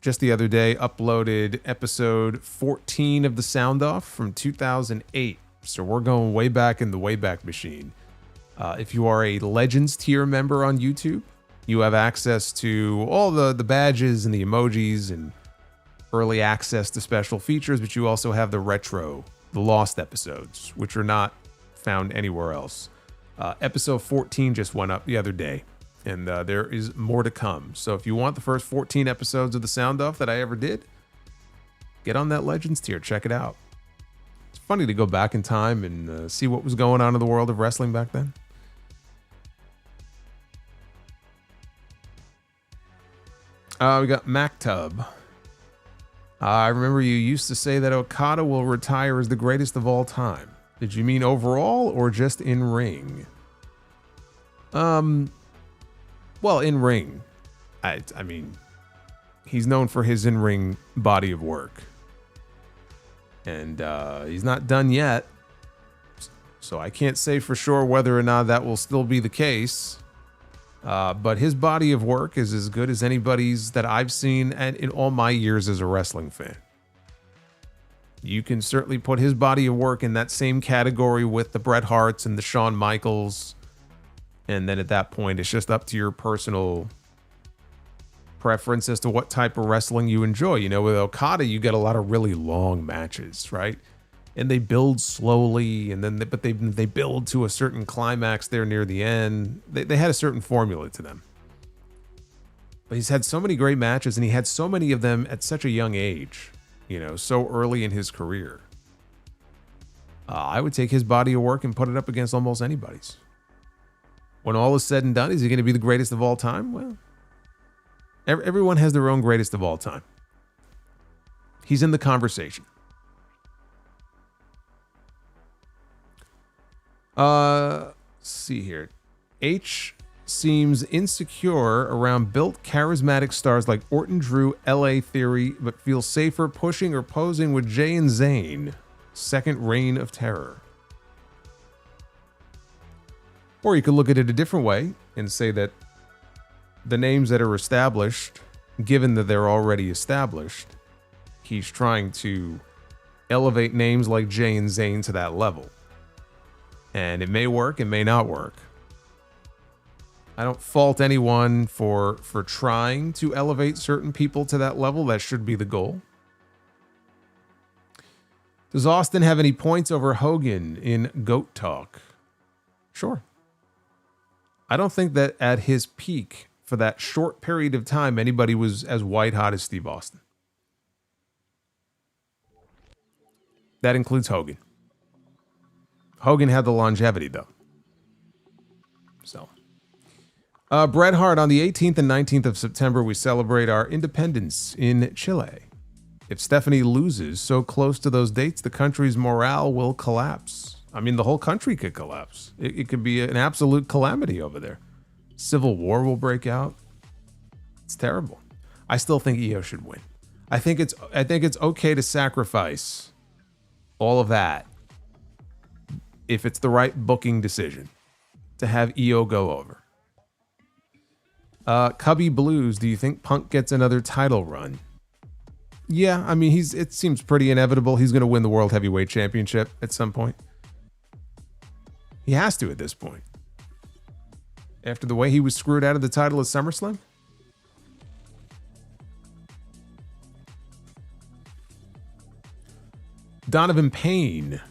just the other day uploaded episode 14 of the Sound Off from 2008. So we're going way back in the Wayback Machine. If you are a Legends tier member on YouTube, you have access to all the badges and the emojis and early access to special features, but you also have the retro, the lost episodes, which are not found anywhere else. Episode 14 just went up the other day, and there is more to come. So if you want the first 14 episodes of the Sound Off that I ever did, get on that Legends tier, check it out. It's funny to go back in time and see what was going on in the world of wrestling back then. We got MacTub. I remember you used to say that Okada will retire as the greatest of all time. Did you mean overall or just in ring? Well, in ring. I mean, he's known for his in-ring body of work. And he's not done yet. So I can't say for sure whether or not that will still be the case. But his body of work is as good as anybody's that I've seen and in all my years as a wrestling fan. You can certainly put his body of work in that same category with the Bret Harts and the Shawn Michaels. And then at that point, it's just up to your personal preference as to what type of wrestling you enjoy. You know, with Okada, you get a lot of really long matches, right? And they build slowly, and then they build to a certain climax there near the end. They had a certain formula to them. But he's had so many great matches, and he had so many of them at such a young age, you know, so early in his career. I would take his body of work and put it up against almost anybody's. When all is said and done, is he going to be the greatest of all time? Well, everyone has their own greatest of all time. He's in the conversation. Let's see here. H seems insecure around built charismatic stars like Orton, Drew, LA Theory, but feels safer pushing or posing with Jay and Zayn. Second reign of terror. Or you could look at it a different way and say that the names that are established, given that they're already established, he's trying to elevate names like Jay and Zayn to that level. And it may work, it may not work. I don't fault anyone for trying to elevate certain people to that level. That should be the goal. Does Austin have any points over Hogan in GOAT Talk? Sure. I don't think that at his peak, for that short period of time, anybody was as white hot as Steve Austin. That includes Hogan. Hogan had the longevity, though. So, Bret Hart, on the 18th and 19th of September, we celebrate our independence in Chile. If Stephanie loses so close to those dates, the country's morale will collapse. I mean, the whole country could collapse. It could be an absolute calamity over there. Civil war will break out. It's terrible. I still think Io should win. I think it's okay to sacrifice all of that if it's the right booking decision to have Io go over. Cubby Blues, do you think Punk gets another title run? Yeah, I mean, it seems pretty inevitable. He's going to win the World Heavyweight Championship at some point. He has to at this point. After the way he was screwed out of the title at SummerSlam. Donovan Payne.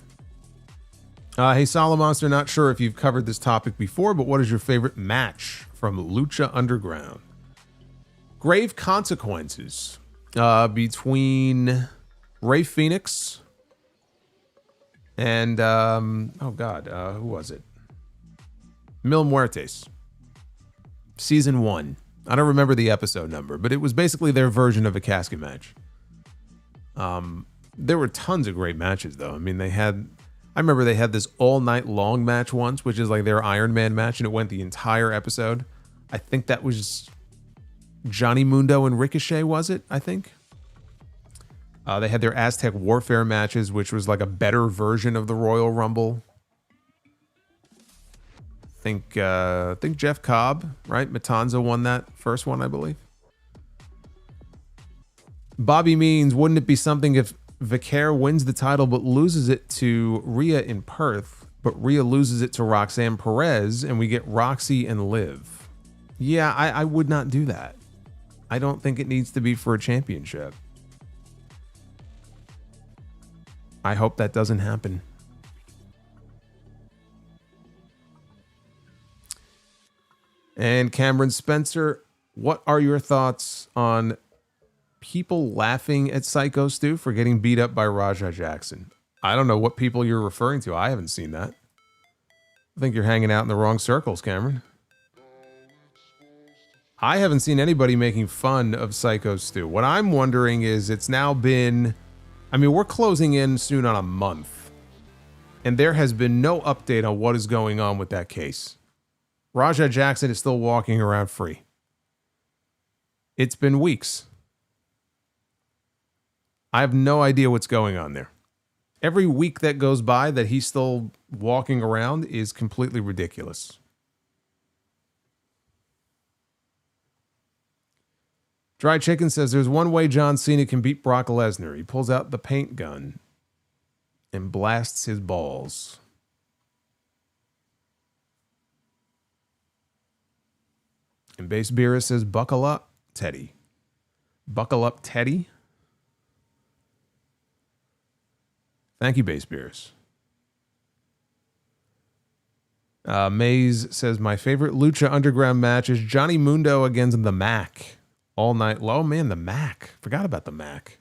Hey, Solomonster, not sure if you've covered this topic before, but what is your favorite match from Lucha Underground? Grave Consequences between Rey Fenix and, who was it? Mil Muertes. Season 1. I don't remember the episode number, but it was basically their version of a casket match. There were tons of great matches, though. I mean, I remember they had this all night long match once, which is like their Iron Man match, and it went the entire episode. I think that was Johnny Mundo and Ricochet, was it? I think. They had their Aztec Warfare matches, which was like a better version of the Royal Rumble. I think Jeff Cobb, right? Matanza won that first one, I believe. Bobby Means, wouldn't it be something if Valkyria wins the title but loses it to Rhea in Perth, but Rhea loses it to Roxanne Perez, and we get Roxy and Liv? Yeah, I would not do that. I don't think it needs to be for a championship. I hope that doesn't happen. And Cameron Spencer, what are your thoughts on people laughing at Psycho Stu for getting beat up by Raja Jackson? I don't know what people you're referring to. I haven't seen that. I think you're hanging out in the wrong circles, Cameron. I haven't seen anybody making fun of Psycho Stu. What I'm wondering is, it's now been, I mean, we're closing in soon on a month, and there has been no update on what is going on with that case. Raja Jackson is still walking around free. It's been weeks. I have no idea what's going on there. Every week that goes by that he's still walking around is completely ridiculous. Dry Chicken says there's one way John Cena can beat Brock Lesnar. He pulls out the paint gun and blasts his balls. And Base Beerus says, buckle up, Teddy. Buckle up, Teddy. Thank you, Base Beerus. Maze says, my favorite Lucha Underground match is Johnny Mundo against the Mac. All night low. Man, the Mac. Forgot about the Mac.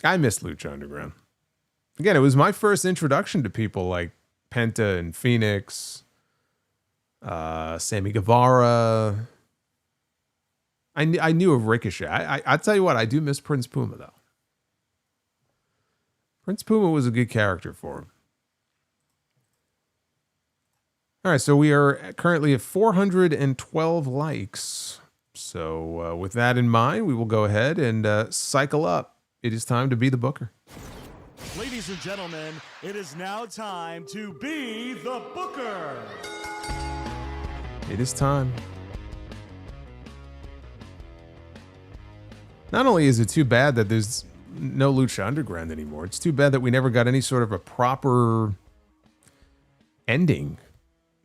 I miss Lucha Underground. Again, it was my first introduction to people like Penta and Phoenix, Sammy Guevara. I knew of Ricochet. I tell you what, I do miss Prince Puma, though. Prince Puma was a good character for him. All right, so we are currently at 412 likes. So with that in mind, we will go ahead and cycle up. It is time to be the booker. Ladies and gentlemen, it is now time to be the booker. It is time. Not only is it too bad that there's no Lucha Underground anymore, it's too bad that we never got any sort of a proper ending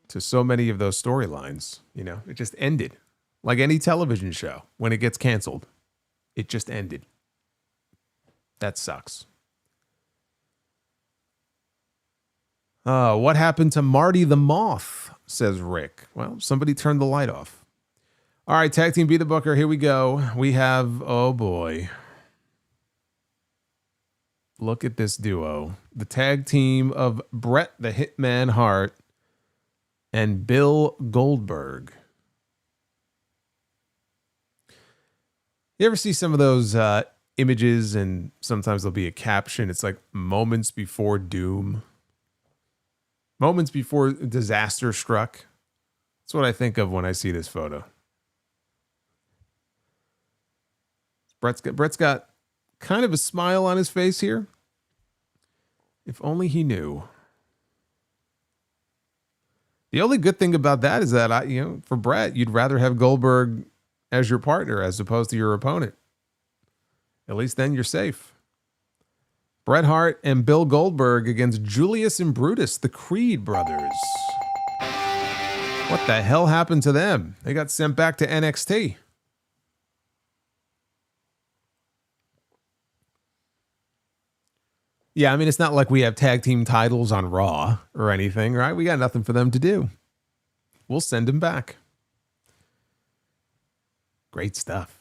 to so many of those storylines. You know, it just ended. Like any television show, when it gets canceled, it just ended. That sucks. What happened to Marty the Moth, says Rick. Well, somebody turned the light off. All right, Tag Team Be the Booker, here we go. We have, oh boy. Look at this duo. The tag team of Bret the Hitman Hart and Bill Goldberg. You ever see some of those images and sometimes there'll be a caption? It's like moments before doom. Moments before disaster struck. That's what I think of when I see this photo. Bret's got kind of a smile on his face here. If only he knew. The only good thing about that is that, for Bret, you'd rather have Goldberg as your partner as opposed to your opponent. At least then you're safe. Bret Hart and Bill Goldberg against Julius and Brutus, the Creed brothers. What the hell happened to them? They got sent back to NXT. Yeah, I mean, it's not like we have tag team titles on Raw or anything, right? We got nothing for them to do. We'll send them back. Great stuff.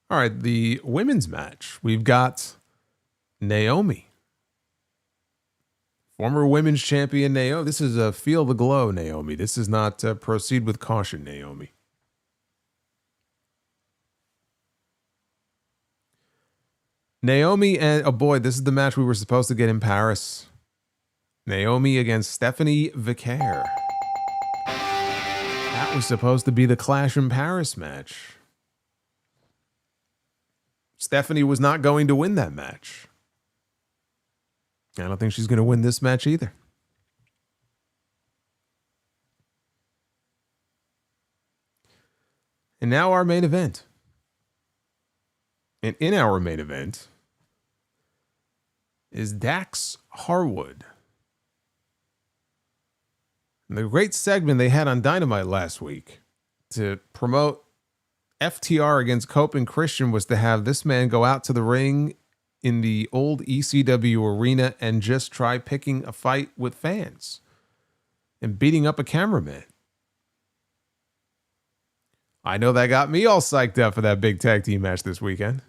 All right, the women's match. We've got Naomi Former women's champion Naomi. This is a feel the glow, Naomi. This is not proceed with caution, Naomi. Naomi and, oh boy, this is the match we were supposed to get in Paris. Naomi against Stephanie Vicaire. That was supposed to be the Clash in Paris match. Stephanie was not going to win that match. I don't think she's going to win this match either. And now our main event. And in our main event is Dax Harwood. And the great segment they had on Dynamite last week to promote FTR against Cope and Christian was to have this man go out to the ring in the old ECW arena and just try picking a fight with fans and beating up a cameraman. I know that got me all psyched up for that big tag team match this weekend.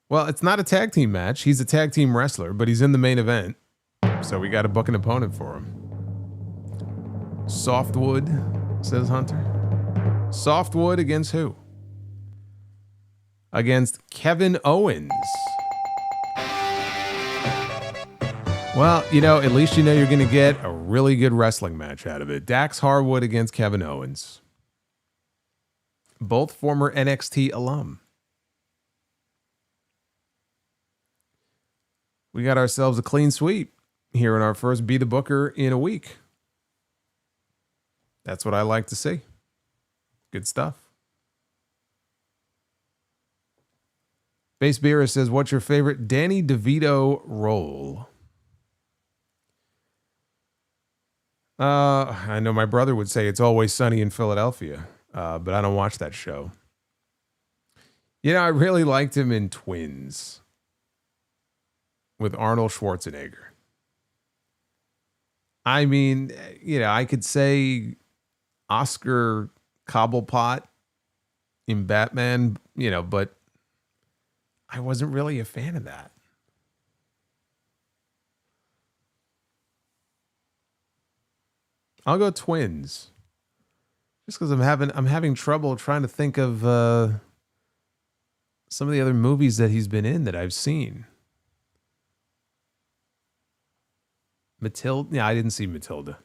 Well, it's not a tag team match. He's a tag team wrestler, but he's in the main event. So we got to book an opponent for him. Softwood, says Hunter. Softwood against who? Against Kevin Owens. Well, you know, at least you know you're going to get a really good wrestling match out of it. Dax Harwood against Kevin Owens. Both former NXT alum. We got ourselves a clean sweep here in our first Be the Booker in a week. That's what I like to see. Good stuff. Base Beer says, what's your favorite Danny DeVito role? I know my brother would say It's Always Sunny in Philadelphia, but I don't watch that show. You know, I really liked him in Twins with Arnold Schwarzenegger. I mean, you know, I could say Oscar Cobblepot in Batman, you know, but I wasn't really a fan of that. I'll go Twins. Just because I'm having trouble trying to think of some of the other movies that he's been in that I've seen. Matilda. Yeah, I didn't see Matilda.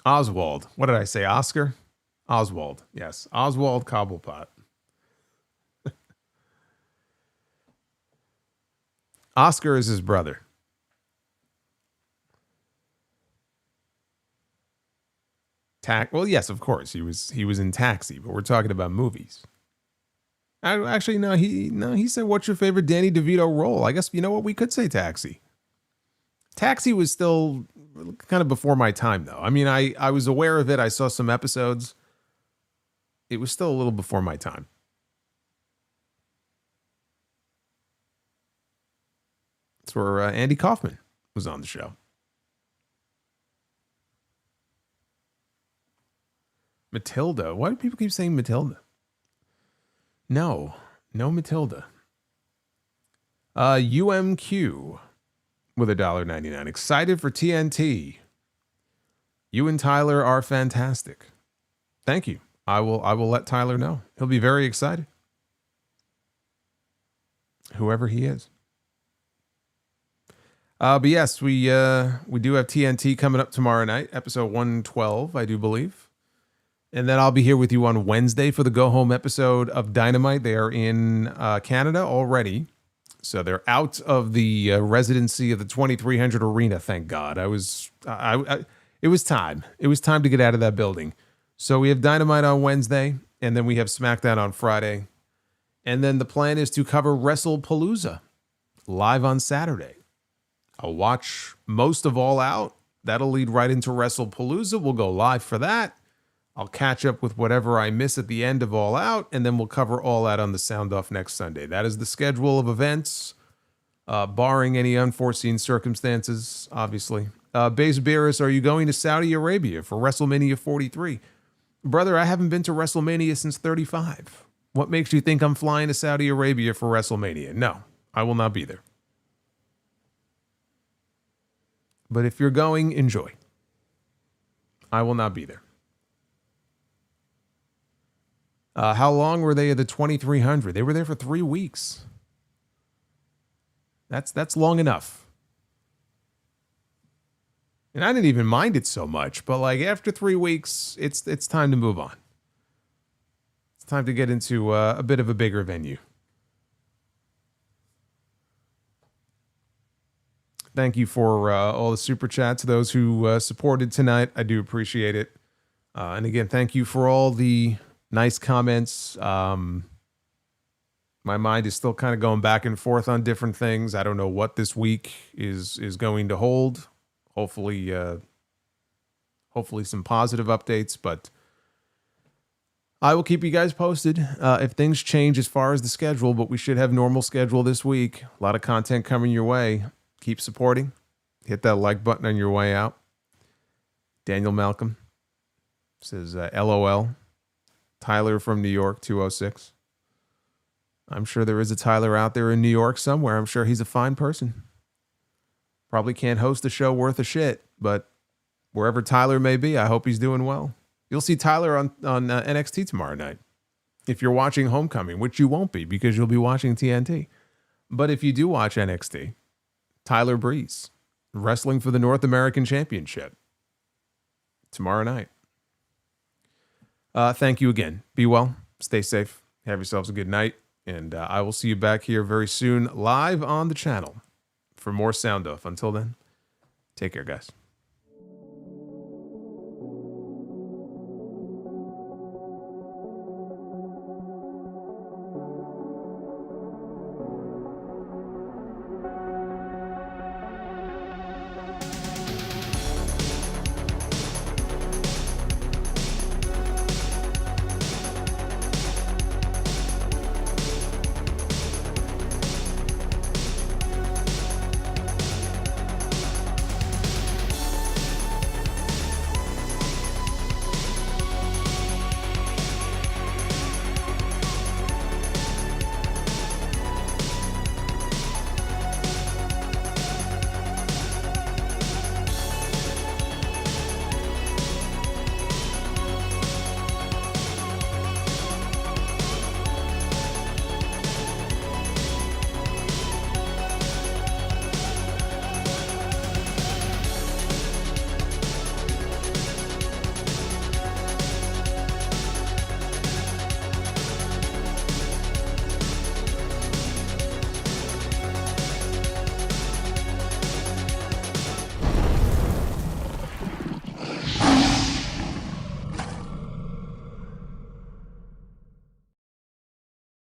Oswald. What did I say? Oscar? Oswald. Yes. Oswald Cobblepot. Oscar is his brother. Well, yes, of course. He was in Taxi, but we're talking about movies. Actually, no, he said, what's your favorite Danny DeVito role? I guess, you know what, we could say Taxi. Taxi was still kind of before my time, though. I mean, I was aware of it. I saw some episodes. It was still a little before my time. That's where Andy Kaufman was on the show. Matilda. Why do people keep saying Matilda? No Matilda. UMQ with $1.99. Excited for TNT. You and Tyler are fantastic. Thank you. I will let Tyler know. He'll be very excited. Whoever he is. But yes, we do have TNT coming up tomorrow night, episode 112, I do believe. And then I'll be here with you on Wednesday for the go-home episode of Dynamite. They are in Canada already. So they're out of the residency of the 2300 Arena, thank God. It was time. It was time to get out of that building. So we have Dynamite on Wednesday, and then we have SmackDown on Friday. And then the plan is to cover Wrestlepalooza live on Saturday. I'll watch most of All Out. That'll lead right into Wrestlepalooza. We'll go live for that. I'll catch up with whatever I miss at the end of All Out, and then we'll cover All Out on the Sound Off next Sunday. That is the schedule of events, barring any unforeseen circumstances, obviously. Base Beerus, are you going to Saudi Arabia for WrestleMania 43? Brother, I haven't been to WrestleMania since 35. What makes you think I'm flying to Saudi Arabia for WrestleMania? No, I will not be there. But if you're going, enjoy. I will not be there. How long were they at the 2300? They were there for 3 weeks. That's long enough. And I didn't even mind it so much, but like after 3 weeks, it's time to move on. It's time to get into a bit of a bigger venue. Thank you for all the super chats, those who supported tonight. I do appreciate it. And again, thank you for all the nice comments. My mind is still kind of going back and forth on different things. I don't know what this week is going to hold. Hopefully some positive updates, but I will keep you guys posted if things change as far as the schedule, but we should have normal schedule this week. A lot of content coming your way. Keep supporting. Hit that like button on your way out. Daniel Malcolm says, LOL. Tyler from New York, 206. I'm sure there is a Tyler out there in New York somewhere. I'm sure he's a fine person. Probably can't host a show worth a shit, but wherever Tyler may be, I hope he's doing well. You'll see Tyler on NXT tomorrow night. If you're watching Homecoming, which you won't be because you'll be watching TNT. But if you do watch NXT, Tyler Breeze, wrestling for the North American Championship tomorrow night. Thank you again. Be well. Stay safe. Have yourselves a good night. And I will see you back here very soon, live on the channel for more Sound Off. Until then, take care, guys.